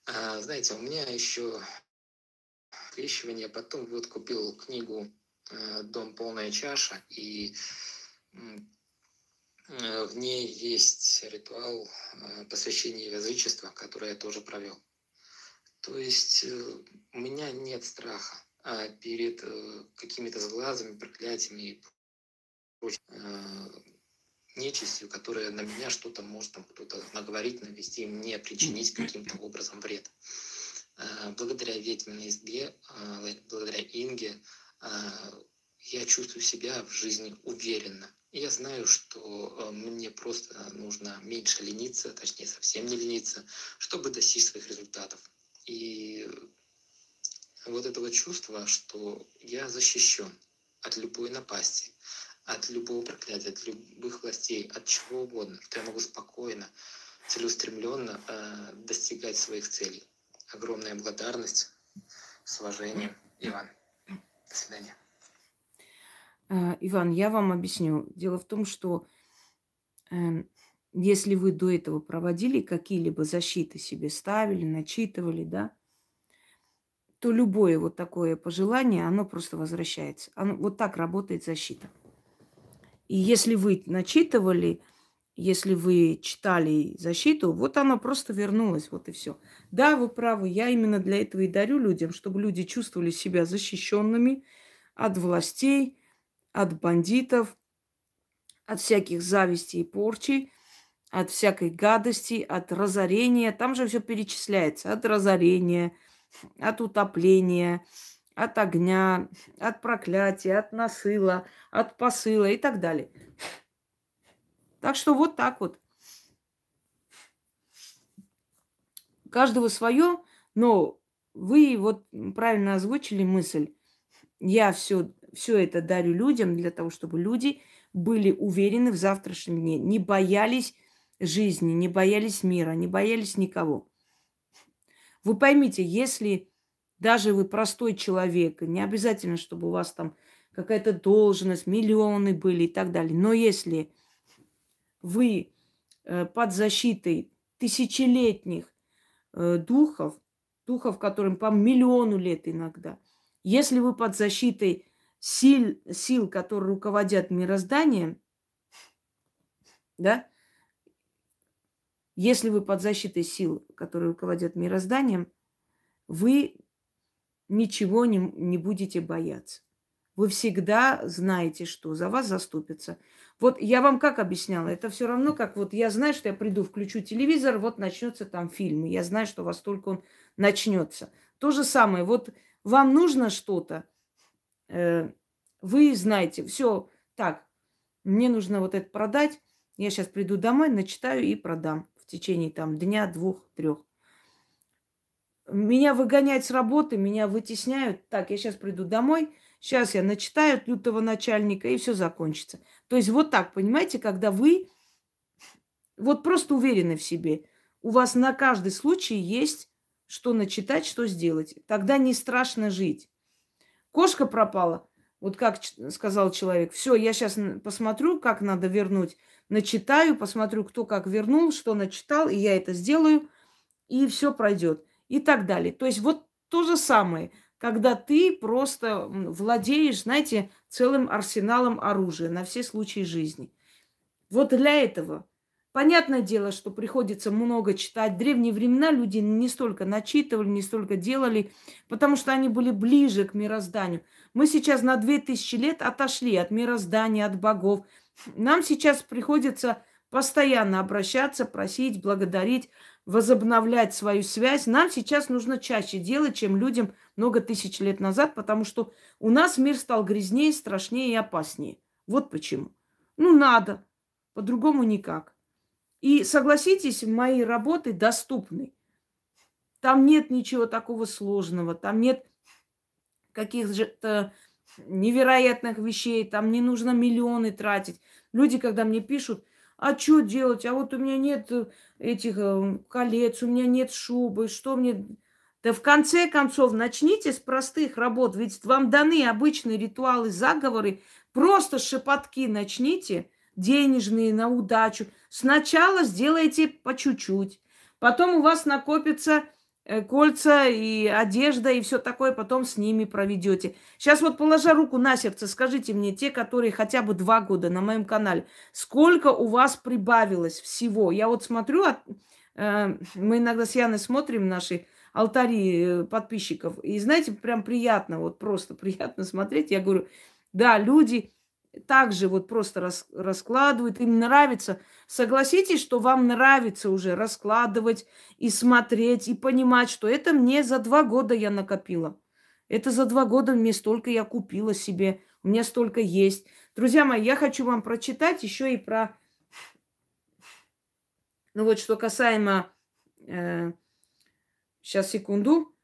Знаете, у меня еще скрещивание, потом вот купил книгу «Дом полная чаша», и в ней есть ритуал посвящения язычества, который я тоже провел. То есть у меня нет страха перед какими-то сглазами, проклятиями и прочей нечистью, которая на меня что-то может там кто-то наговорить, навести, мне причинить каким-то образом вред. Благодаря ведьминой избе, благодаря Инге, я чувствую себя в жизни уверенно. И я знаю, что мне просто нужно меньше лениться, точнее совсем не лениться, чтобы достичь своих результатов. И вот это вот чувство, что я защищен от любой напасти, от любого проклятия, от любых властей, от чего угодно, что я могу спокойно, целеустремленно достигать своих целей. Огромная благодарность. С уважением, Иван. До свидания. Иван, я вам объясню. Дело в том, что если вы до этого проводили какие-либо защиты себе ставили, начитывали, да, то любое вот такое пожелание, оно просто возвращается. Вот так работает защита. И если вы начитывали, если вы читали защиту, вот оно просто вернулось, вот и все. Да, вы правы, я именно для этого и дарю людям, чтобы люди чувствовали себя защищенными от властей, от бандитов, от всяких завистей и порчи, от всякой гадости, от разорения. Там же все перечисляется. От разорения, от утопления, от огня, от проклятия, от насыла, от посыла и так далее. Так что вот так вот. У каждого свое, но вы вот правильно озвучили мысль. Я все это дарю людям для того, чтобы люди были уверены в завтрашнем дне, не боялись жизни, не боялись мира, не боялись никого. Вы поймите, если даже вы простой человек, не обязательно, чтобы у вас там какая-то должность, миллионы были и так далее, но если вы под защитой тысячелетних духов, которым по миллиону лет иногда, если вы под защитой сил, которые руководят мирозданием, да, если вы под защитой сил, которые руководят мирозданием, вы ничего не будете бояться. Вы всегда знаете, что за вас заступятся. Вот я вам как объясняла, это все равно, как вот я знаю, что я приду, включу телевизор, вот начнется там фильм, и я знаю, что во столько он начнется. То же самое, вот вам нужно что-то, вы знаете, все, так, мне нужно вот это продать, я сейчас приду домой, начитаю и продам в течение там дня, 2-3. Меня выгоняют с работы, меня вытесняют. Так, я сейчас приду домой, сейчас я начитаю лютого начальника, и все закончится. То есть вот так, понимаете, когда вы вот просто уверены в себе, у вас на каждый случай есть что начитать, что сделать. Тогда не страшно жить. Кошка пропала, вот как сказал человек, все, я сейчас посмотрю, как надо вернуть, начитаю, посмотрю, кто как вернул, что начитал, и я это сделаю, и все пройдет. И так далее. То есть вот то же самое, когда ты просто владеешь, знаете, целым арсеналом оружия на все случаи жизни. Вот для этого. Понятное дело, что приходится много читать. В древние времена люди не столько начитывали, не столько делали, потому что они были ближе к мирозданию. Мы сейчас на 2000 лет отошли от мироздания, от богов. Нам сейчас приходится постоянно обращаться, просить, благодарить, возобновлять свою связь. Нам сейчас нужно чаще делать, чем людям много тысяч лет назад, потому что у нас мир стал грязнее, страшнее и опаснее. Вот почему. Ну, надо. По-другому никак. И согласитесь, мои работы доступны. Там нет ничего такого сложного, там нет каких-то невероятных вещей, там не нужно миллионы тратить. Люди, когда мне пишут, а что делать, а вот у меня нет этих колец, у меня нет шубы, что мне... Да в конце концов, начните с простых работ, ведь вам даны обычные ритуалы, заговоры, просто шепотки начните, денежные, на удачу. Сначала сделайте по чуть-чуть, потом у вас накопятся кольца и одежда, и все такое, потом с ними проведете. Сейчас вот, положа руку на сердце, скажите мне, те, которые хотя бы 2 года на моем канале, сколько у вас прибавилось всего? Я вот смотрю, мы иногда с Яной смотрим наши алтари подписчиков, и знаете, прям приятно, вот просто приятно смотреть. Я говорю, да, люди также вот просто раскладывают, им нравится. Согласитесь, что вам нравится уже раскладывать и смотреть, и понимать, что это мне за 2 года я накопила. Это за 2 года мне столько я купила себе, у меня столько есть. Друзья мои, я хочу вам прочитать еще и про... Ну вот, что касаемо... Сейчас, секунду.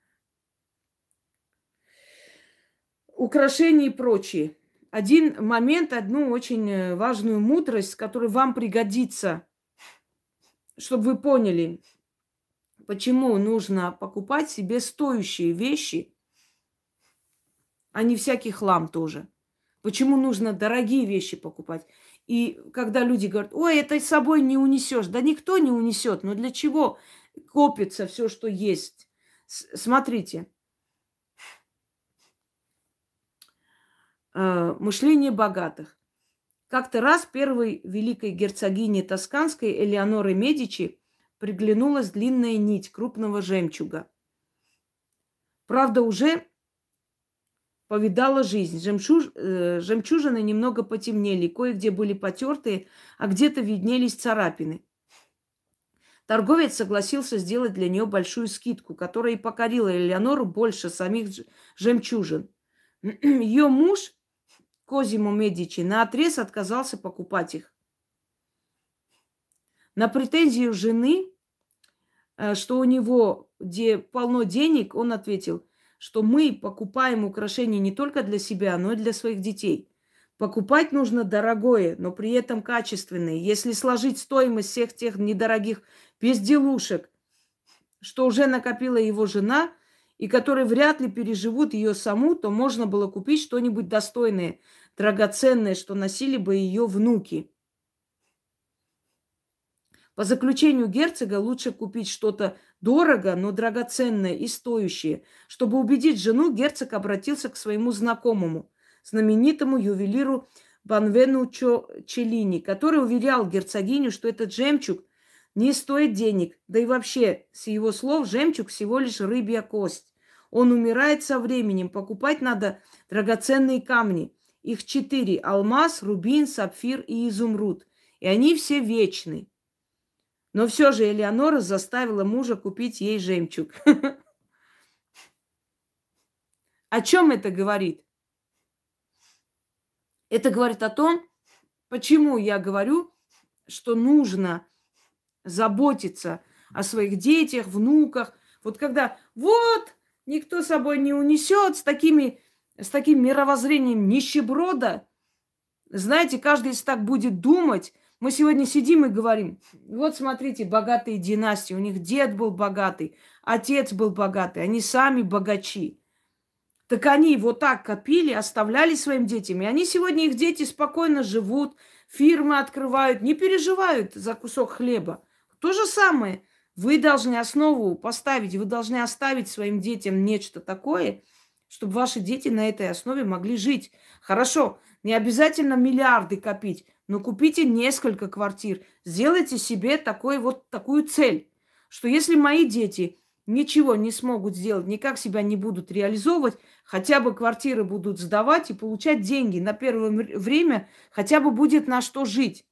Украшения и прочее. Один момент, одну очень важную мудрость, которая вам пригодится, чтобы вы поняли, почему нужно покупать себе стоящие вещи, а не всякий хлам тоже. Почему нужно дорогие вещи покупать. И когда люди говорят, ой, это с собой не унесешь. Да никто не унесет. Но для чего копится все, что есть? Смотрите. Мышление богатых. Как-то раз первой великой герцогине Тосканской Элеоноры Медичи приглянулась длинная нить крупного жемчуга. Правда, уже повидала жизнь. Жемчужины немного потемнели, кое-где были потертые, а где-то виднелись царапины. Торговец согласился сделать для нее большую скидку, которая и покорила Элеонору больше самих жемчужин. Ее муж Козимо Медичи наотрез отказался покупать их. На претензию жены, что у него где полно денег, он ответил, что мы покупаем украшения не только для себя, но и для своих детей. Покупать нужно дорогое, но при этом качественное. Если сложить стоимость всех тех недорогих безделушек, что уже накопила его жена, и которые вряд ли переживут ее саму, то можно было купить что-нибудь достойное, драгоценное, что носили бы ее внуки. По заключению герцога лучше купить что-то дорого, но драгоценное и стоящее. Чтобы убедить жену, герцог обратился к своему знакомому, знаменитому ювелиру Бенвенуччо Челлини, который уверял герцогиню, что этот жемчуг не стоит денег. Да и вообще, с его слов, жемчуг всего лишь рыбья кость. Он умирает со временем. Покупать надо драгоценные камни. Их 4. Алмаз, рубин, сапфир и изумруд. И они все вечны. Но все же Элеонора заставила мужа купить ей жемчуг. О чем это говорит? Это говорит о том, почему я говорю, что нужно заботиться о своих детях, внуках. Вот когда вот никто с собой не унесет, с таким мировоззрением нищеброда, знаете, каждый из так будет думать. Мы сегодня сидим и говорим, вот смотрите, богатые династии, у них дед был богатый, отец был богатый, они сами богачи. Так они вот так копили, оставляли своим детям. И они сегодня, их дети спокойно живут, фирмы открывают, не переживают за кусок хлеба. То же самое. Вы должны основу поставить, вы должны оставить своим детям нечто такое, чтобы ваши дети на этой основе могли жить. Хорошо, не обязательно миллиарды копить, Но купите несколько квартир. Сделайте себе такую цель, что если мои дети ничего не смогут сделать, никак себя не будут реализовывать, хотя бы квартиры будут сдавать и получать деньги на первое время, хотя бы будет на что жить.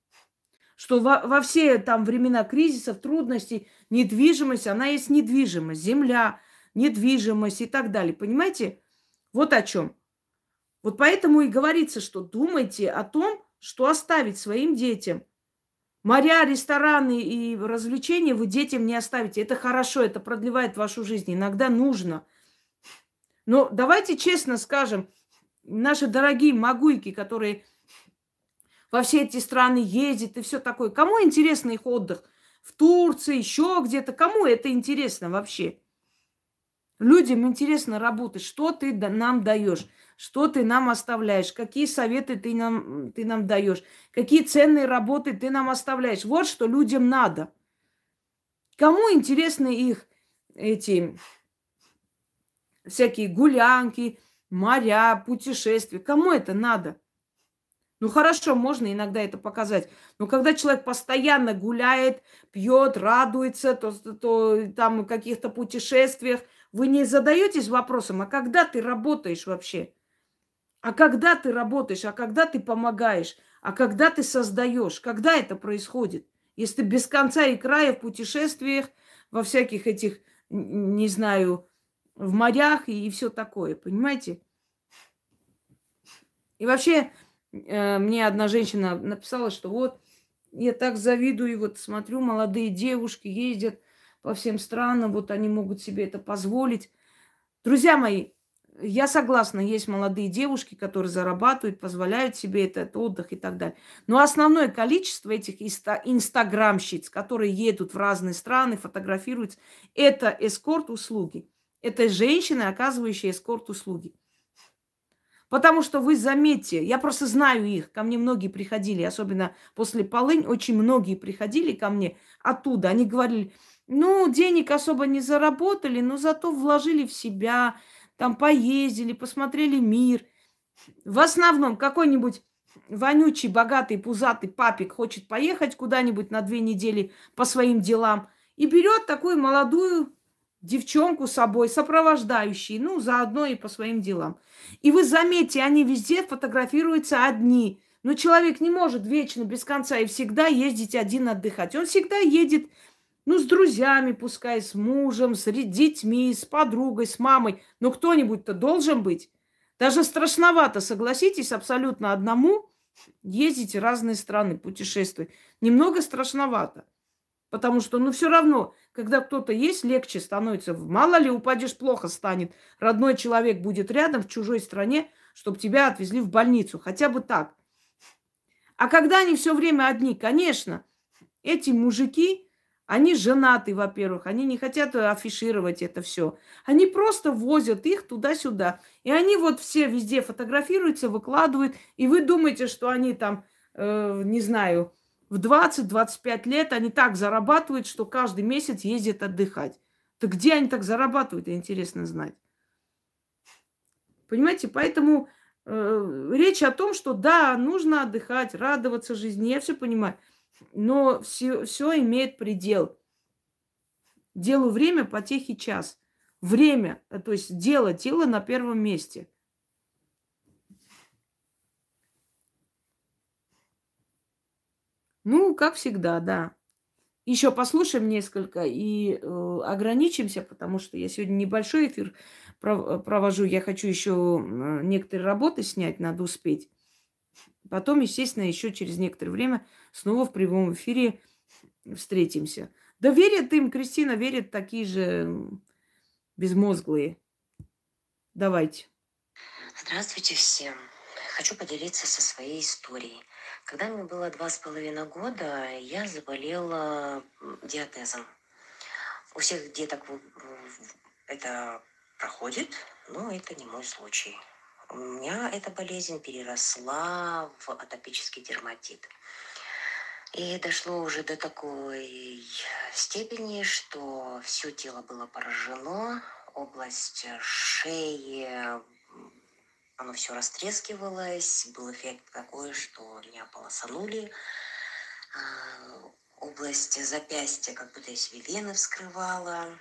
Что во все там времена кризисов, трудностей, недвижимость, она есть недвижимость, земля, недвижимость и так далее. Понимаете? Вот о чем. Вот поэтому и говорится, что думайте о том, что оставить своим детям. Моря, рестораны и развлечения вы детям не оставите. Это хорошо, это продлевает вашу жизнь. Иногда нужно. Но давайте честно скажем, наши дорогие магуйки, которые во все эти страны ездят и все такое, кому интересно их отдых? В Турции, еще где-то. Кому это интересно вообще? Людям интересно работать. Что ты нам даешь? Что ты нам оставляешь? Какие советы ты нам даешь? Какие ценные работы ты нам оставляешь? Вот что людям надо. Кому интересны их эти всякие гулянки, моря, путешествия? Кому это надо? Ну хорошо, можно иногда это показать. Но когда человек постоянно гуляет, пьет, радуется, то там в каких-то путешествиях, вы не задаетесь вопросом, а когда ты работаешь вообще? А когда ты работаешь, а когда ты помогаешь, а когда ты создаешь, когда это происходит? Если ты без конца и края в путешествиях, во всяких этих, не знаю, в морях и все такое, понимаете? И вообще, мне одна женщина написала, что вот, я так завидую, вот смотрю, молодые девушки ездят по всем странам, вот они могут себе это позволить. Друзья мои, я согласна, есть молодые девушки, которые зарабатывают, позволяют себе этот отдых и так далее. Но основное количество этих инстаграмщиц, которые едут в разные страны, фотографируются, это эскорт-услуги. Это женщины, оказывающие эскорт-услуги. Потому что вы заметьте, я просто знаю их, ко мне многие приходили, особенно после полынь, очень многие приходили ко мне оттуда. Они говорили, ну, денег особо не заработали, но зато вложили в себя, там поездили, посмотрели мир. В основном какой-нибудь вонючий, богатый, пузатый папик хочет поехать куда-нибудь на 2 недели по своим делам и берет такую молодую девчонку с собой, сопровождающей, ну, заодно и по своим делам. И вы заметьте, они везде фотографируются одни. Но человек не может вечно, без конца и всегда ездить один отдыхать. Он всегда едет, ну, с друзьями, пускай, с мужем, с детьми, с подругой, с мамой. Но кто-нибудь-то должен быть. Даже страшновато, согласитесь, абсолютно одному ездить в разные страны, путешествовать. Немного страшновато. Потому что, ну, все равно, когда кто-то есть, легче становится. Мало ли, упадешь, плохо станет. Родной человек будет рядом в чужой стране, чтобы тебя отвезли в больницу. Хотя бы так. А когда они все время одни, конечно, эти мужики, они женаты, во-первых, они не хотят афишировать это все. Они просто возят их туда-сюда. И они вот все везде фотографируются, выкладывают. И вы думаете, что они там, не знаю, в 20-25 лет они так зарабатывают, что каждый месяц ездят отдыхать. Так где они так зарабатывают, интересно знать. Понимаете, поэтому речь о том, что да, нужно отдыхать, радоваться жизни, я все понимаю. Но все имеет предел. Делу время, потехи час. Время, то есть дело на первом месте. Ну, как всегда, да. Еще послушаем несколько и ограничимся, потому что я сегодня небольшой эфир провожу. Я хочу еще некоторые работы снять, надо успеть. Потом, естественно, еще через некоторое время снова в прямом эфире встретимся. Да верят им, Кристина, верят такие же безмозглые. Давайте. Здравствуйте всем. Хочу поделиться со своей историей. Когда мне было 2,5 года, я заболела диатезом. У всех деток это проходит, но это не мой случай. У меня эта болезнь переросла в атопический дерматит. И дошло уже до такой степени, что все тело было поражено, область шеи, оно все растрескивалось. Был эффект такой, что меня полосанули. Область запястья, как будто я себе вены вскрывала.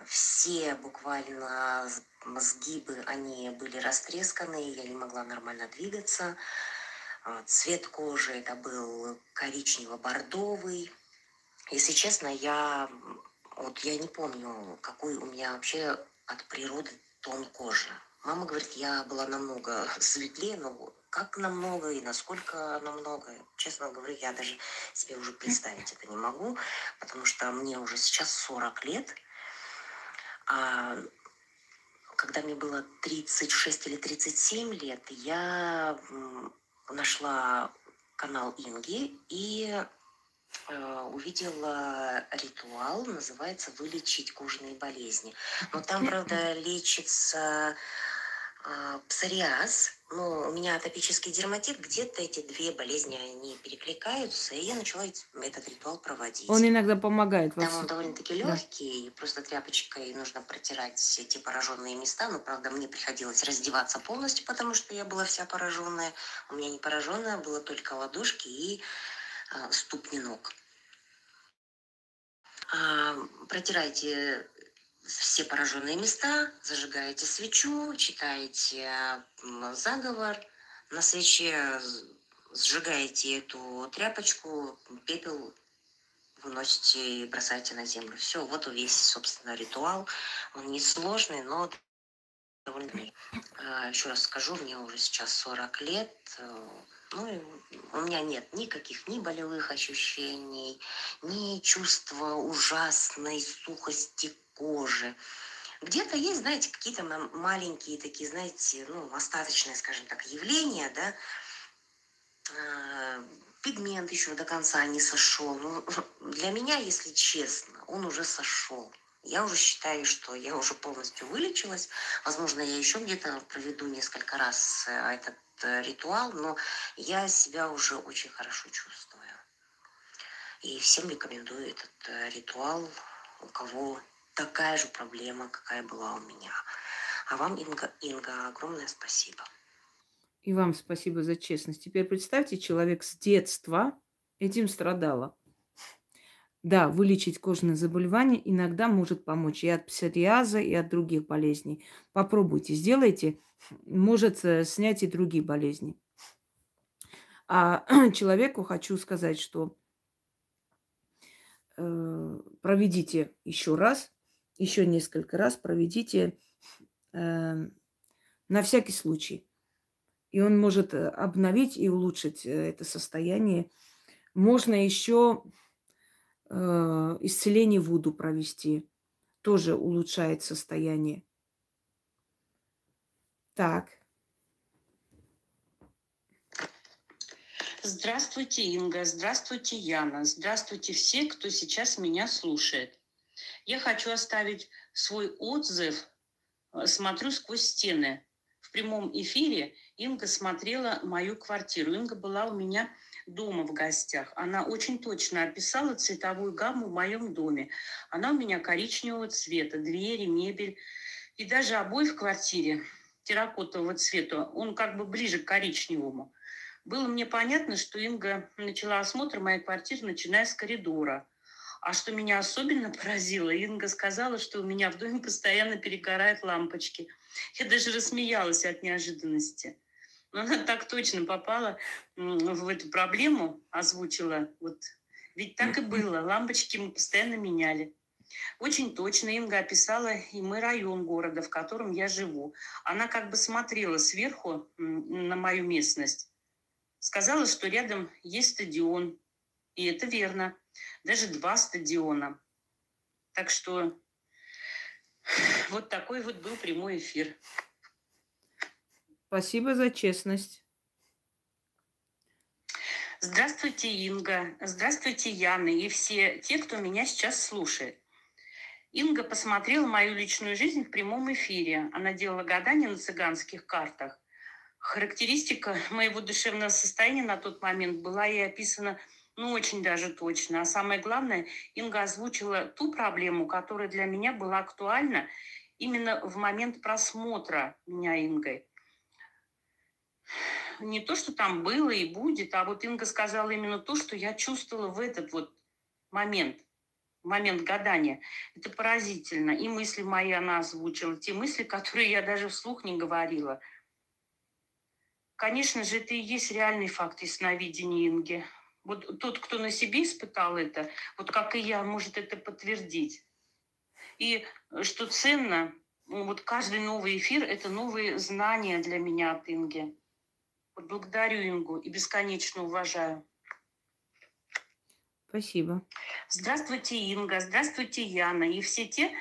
Все буквально сгибы, они были растресканы, я не могла нормально двигаться. Цвет кожи это был коричнево-бордовый. Если честно, я не помню, какой у меня вообще от природы тон кожи. Мама говорит, я была намного светлее, но как намного и насколько намного, честно говоря, я даже себе уже представить это не могу, потому что мне уже сейчас 40 лет. А когда мне было 36 или 37 лет, я нашла канал Инги и увидела ритуал, называется «Вылечить кожные болезни». Но там, правда, лечится псориаз, но у меня атопический дерматит, где-то эти две болезни, они перекликаются, и я начала этот ритуал проводить. Он иногда помогает. Там он довольно-таки Да. легкий, просто тряпочкой нужно протирать эти пораженные места, но, правда, мне приходилось раздеваться полностью, потому что я была вся пораженная. У меня не пораженная, было только ладошки и ступни ног. Протирайте все пораженные места, зажигаете свечу, читаете заговор, на свече сжигаете эту тряпочку, пепел выносите и бросаете на землю. Все, вот и весь, собственно, ритуал. Он несложный, но довольно... Еще раз скажу, мне уже сейчас 40 лет. Ну, и у меня нет никаких ни болевых ощущений, ни чувства ужасной сухости кожи. Где-то есть, знаете, какие-то маленькие такие, знаете, ну, остаточные, скажем так, явления, да. Пигмент еще до конца не сошел. Ну, для меня, если честно, он уже сошел. Я уже считаю, что я уже полностью вылечилась. Возможно, я еще где-то проведу несколько раз этот ритуал, но я себя уже очень хорошо чувствую. И всем рекомендую этот ритуал, у кого такая же проблема, какая была у меня. А вам, Инга, огромное спасибо. И вам спасибо за честность. Теперь представьте, человек с детства этим страдала. Да, вылечить кожные заболевания иногда может помочь и от псориаза, и от других болезней. Попробуйте, сделайте. Может снять и другие болезни. А человеку хочу сказать, что проведите еще раз, еще несколько раз проведите на всякий случай. И он может обновить и улучшить это состояние. Можно еще исцеление вуду провести. Тоже улучшает состояние. Так. Здравствуйте, Инга. Здравствуйте, Яна. Здравствуйте все, кто сейчас меня слушает. Я хочу оставить свой отзыв «Смотрю сквозь стены». В прямом эфире Инга смотрела мою квартиру. Инга была у меня дома в гостях. Она очень точно описала цветовую гамму в моем доме. Она у меня коричневого цвета, двери, мебель и даже обои в квартире терракотового цвета. Он как бы ближе к коричневому. Было мне понятно, что Инга начала осмотр моей квартиры, начиная с коридора. А что меня особенно поразило, Инга сказала, что у меня в доме постоянно перегорают лампочки. Я даже рассмеялась от неожиданности. Но она так точно попала в эту проблему, озвучила. Вот. Ведь так и было, лампочки мы постоянно меняли. Очень точно Инга описала и мой район города, в котором я живу. Она как бы смотрела сверху на мою местность. Сказала, что рядом есть стадион. И это верно. Даже 2 стадиона. Так что вот такой вот был прямой эфир. Спасибо за честность. Здравствуйте, Инга. Здравствуйте, Яна и все те, кто меня сейчас слушает. Инга посмотрела мою личную жизнь в прямом эфире. Она делала гадания на цыганских картах. Характеристика моего душевного состояния на тот момент была ей описана очень даже точно. А самое главное, Инга озвучила ту проблему, которая для меня была актуальна именно в момент просмотра меня Ингой. не то, что там было и будет, а вот Инга сказала именно то, что я чувствовала в этот вот момент гадания. Это поразительно. И мысли мои она озвучила, те мысли, которые я даже вслух не говорила. Конечно же, это и есть реальный факт ясновидения Инги. Вот тот, кто на себе испытал это, вот как и я, может это подтвердить. И что ценно, вот каждый новый эфир – это новые знания для меня от Инги. Вот благодарю Ингу и бесконечно уважаю. Спасибо. Здравствуйте, Инга, здравствуйте, Яна, и все те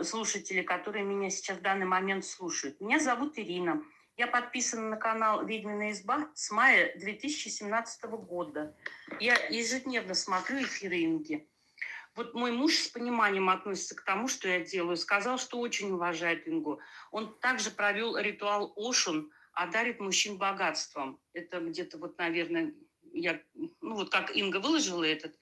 слушатели, которые меня сейчас в данный момент слушают. Меня зовут Ирина. Я подписана на канал «Ведьмина изба» с мая 2017 года. Я ежедневно смотрю эфиры Инги. Вот мой муж с пониманием относится к тому, что я делаю. Сказал, что очень уважает Ингу. Он также провел ритуал Ошун, одарит мужчин богатством. Это где-то вот, наверное, вот как Инга выложила этот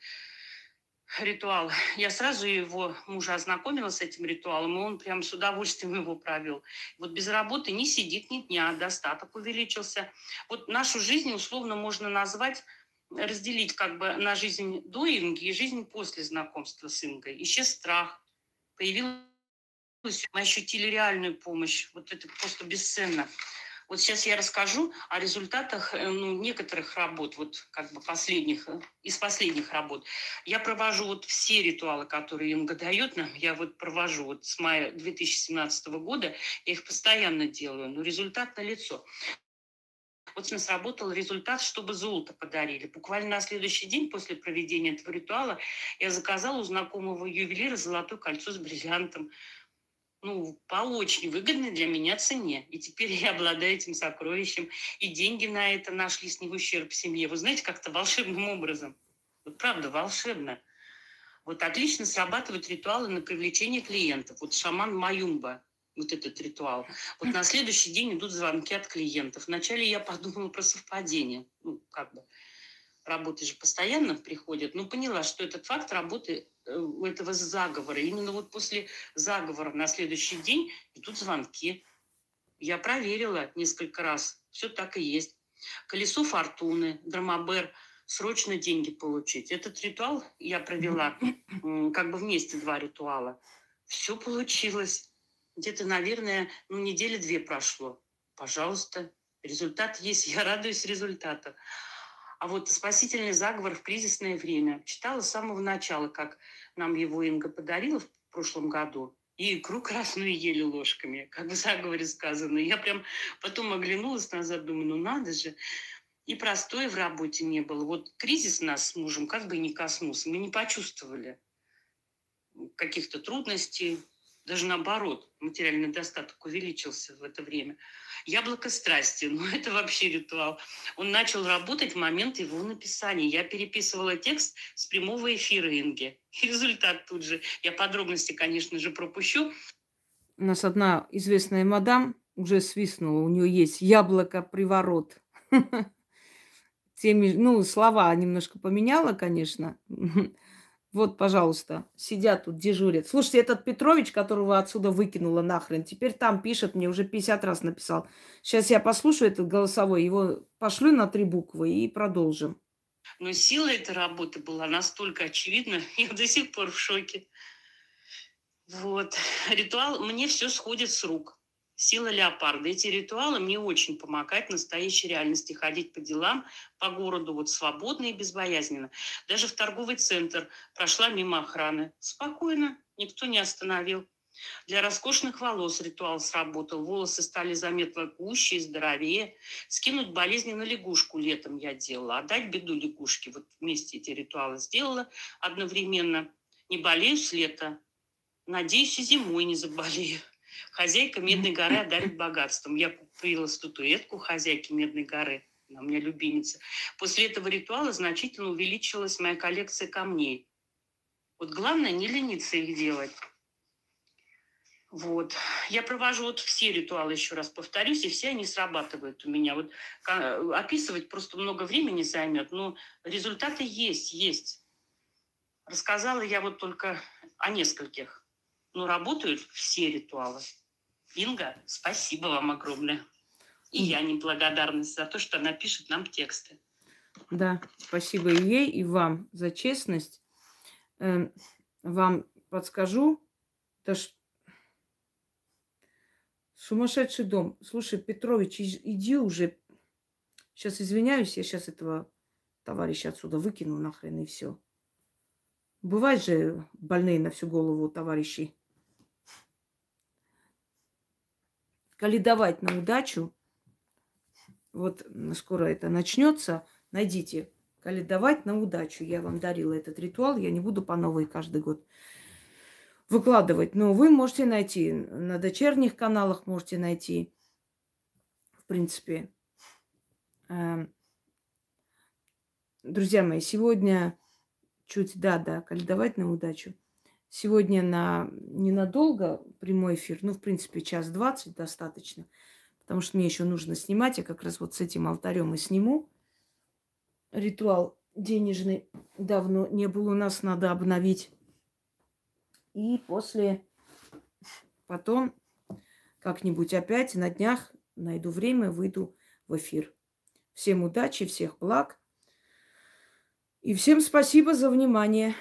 ритуал, я сразу его мужа ознакомила с этим ритуалом, и он прям с удовольствием его провел. Вот без работы не сидит ни дня, достаток увеличился. Вот нашу жизнь условно можно назвать, разделить как бы на жизнь до Инги и жизнь после знакомства с Ингой. Исчез страх, появилась, мы ощутили реальную помощь. Вот это просто бесценно. Вот сейчас я расскажу о результатах некоторых работ, вот как бы из последних работ. Я провожу вот все ритуалы, которые Инга дает нам, я вот провожу вот с мая 2017 года, я их постоянно делаю, но результат налицо. Вот у нас сработал результат, чтобы золото подарили. Буквально на следующий день после проведения этого ритуала я заказала у знакомого ювелира золотое кольцо с бриллиантом. По очень выгодной для меня цене. И теперь я обладаю этим сокровищем. И деньги на это нашлись не в ущерб семье. Вы знаете, как-то волшебным образом. Вот правда, волшебно. Вот отлично срабатывают ритуалы на привлечение клиентов. Вот шаман Маюмба, вот этот ритуал. Вот на следующий день идут звонки от клиентов. Вначале я подумала про совпадение. Работы же постоянно приходят. Но поняла, что этот факт работы у этого заговора. Именно вот после заговора на следующий день идут звонки. Я проверила несколько раз. Все так и есть. Колесо фортуны, драмабер, срочно деньги получить. Этот ритуал я провела как бы вместе, 2 ритуала. Все получилось. Где-то, наверное, недели 2 прошло. Пожалуйста, результат есть. Я радуюсь результату. А вот спасительный заговор в кризисное время читала с самого начала, как нам его Инга подарила в прошлом году. И икру красную ели ложками, как в заговоре сказано. Я прям потом оглянулась назад, думаю, надо же. И простоя в работе не было. Вот кризис нас с мужем как бы не коснулся. Мы не почувствовали каких-то трудностей. Даже наоборот, материальный достаток увеличился в это время. Яблоко страсти, это вообще ритуал. Он начал работать в момент его написания. Я переписывала текст с прямого эфира Инги. И результат тут же. Я подробности, конечно же, пропущу. У нас одна известная мадам уже свистнула, у нее есть яблоко-приворот. Слова немножко поменяла, конечно. Вот, пожалуйста, сидят тут, дежурят. Слушайте, этот Петрович, которого отсюда выкинула нахрен, теперь там пишет, мне уже 50 раз написал. Сейчас я послушаю этот голосовой, его пошлю на 3 буквы и продолжим. Но сила этой работы была настолько очевидна, я до сих пор в шоке. Вот. Ритуал, мне все сходит с рук. Сила леопарда. Эти ритуалы мне очень помогают в настоящей реальности ходить по делам, по городу вот свободно и безбоязненно. Даже в торговый центр прошла мимо охраны. Спокойно, никто не остановил. Для роскошных волос ритуал сработал. Волосы стали заметно гуще и здоровее. Скинуть болезни на лягушку летом я делала. Отдать беду лягушке. Вот вместе эти ритуалы сделала одновременно. Не болею с лета. Надеюсь, и зимой не заболею. Хозяйка Медной горы одарит богатством. Я купила статуэтку хозяйки Медной горы. Она у меня любимица. После этого ритуала значительно увеличилась моя коллекция камней. Вот главное не лениться их делать. Вот. Я провожу вот все ритуалы, еще раз повторюсь, и все они срабатывают у меня. Вот описывать просто много времени займет, но результаты есть. Рассказала я вот только о нескольких. Но работают все ритуалы. Инга, спасибо вам огромное. И я неблагодарность за то, что она пишет нам тексты. Да, спасибо и ей, и вам за честность. Вам подскажу, это ж сумасшедший дом. Слушай, Петрович, иди уже. Сейчас извиняюсь, я сейчас этого товарища отсюда выкину нахрен и все. Бывают же больные на всю голову товарищи. Калидовать на удачу. Вот скоро это начнется. Найдите. Калидовать на удачу. Я вам дарила этот ритуал. Я не буду по новой каждый год выкладывать. Но вы можете найти. На дочерних каналах можете найти. В принципе. Друзья мои, сегодня калидовать на удачу. Сегодня ненадолго прямой эфир, в принципе, 1:20 достаточно, потому что мне еще нужно снимать. Я как раз вот с этим алтарем и сниму. Ритуал денежный давно не был у нас, надо обновить. И потом как-нибудь опять на днях найду время, выйду в эфир. Всем удачи, всех благ. И всем спасибо за внимание.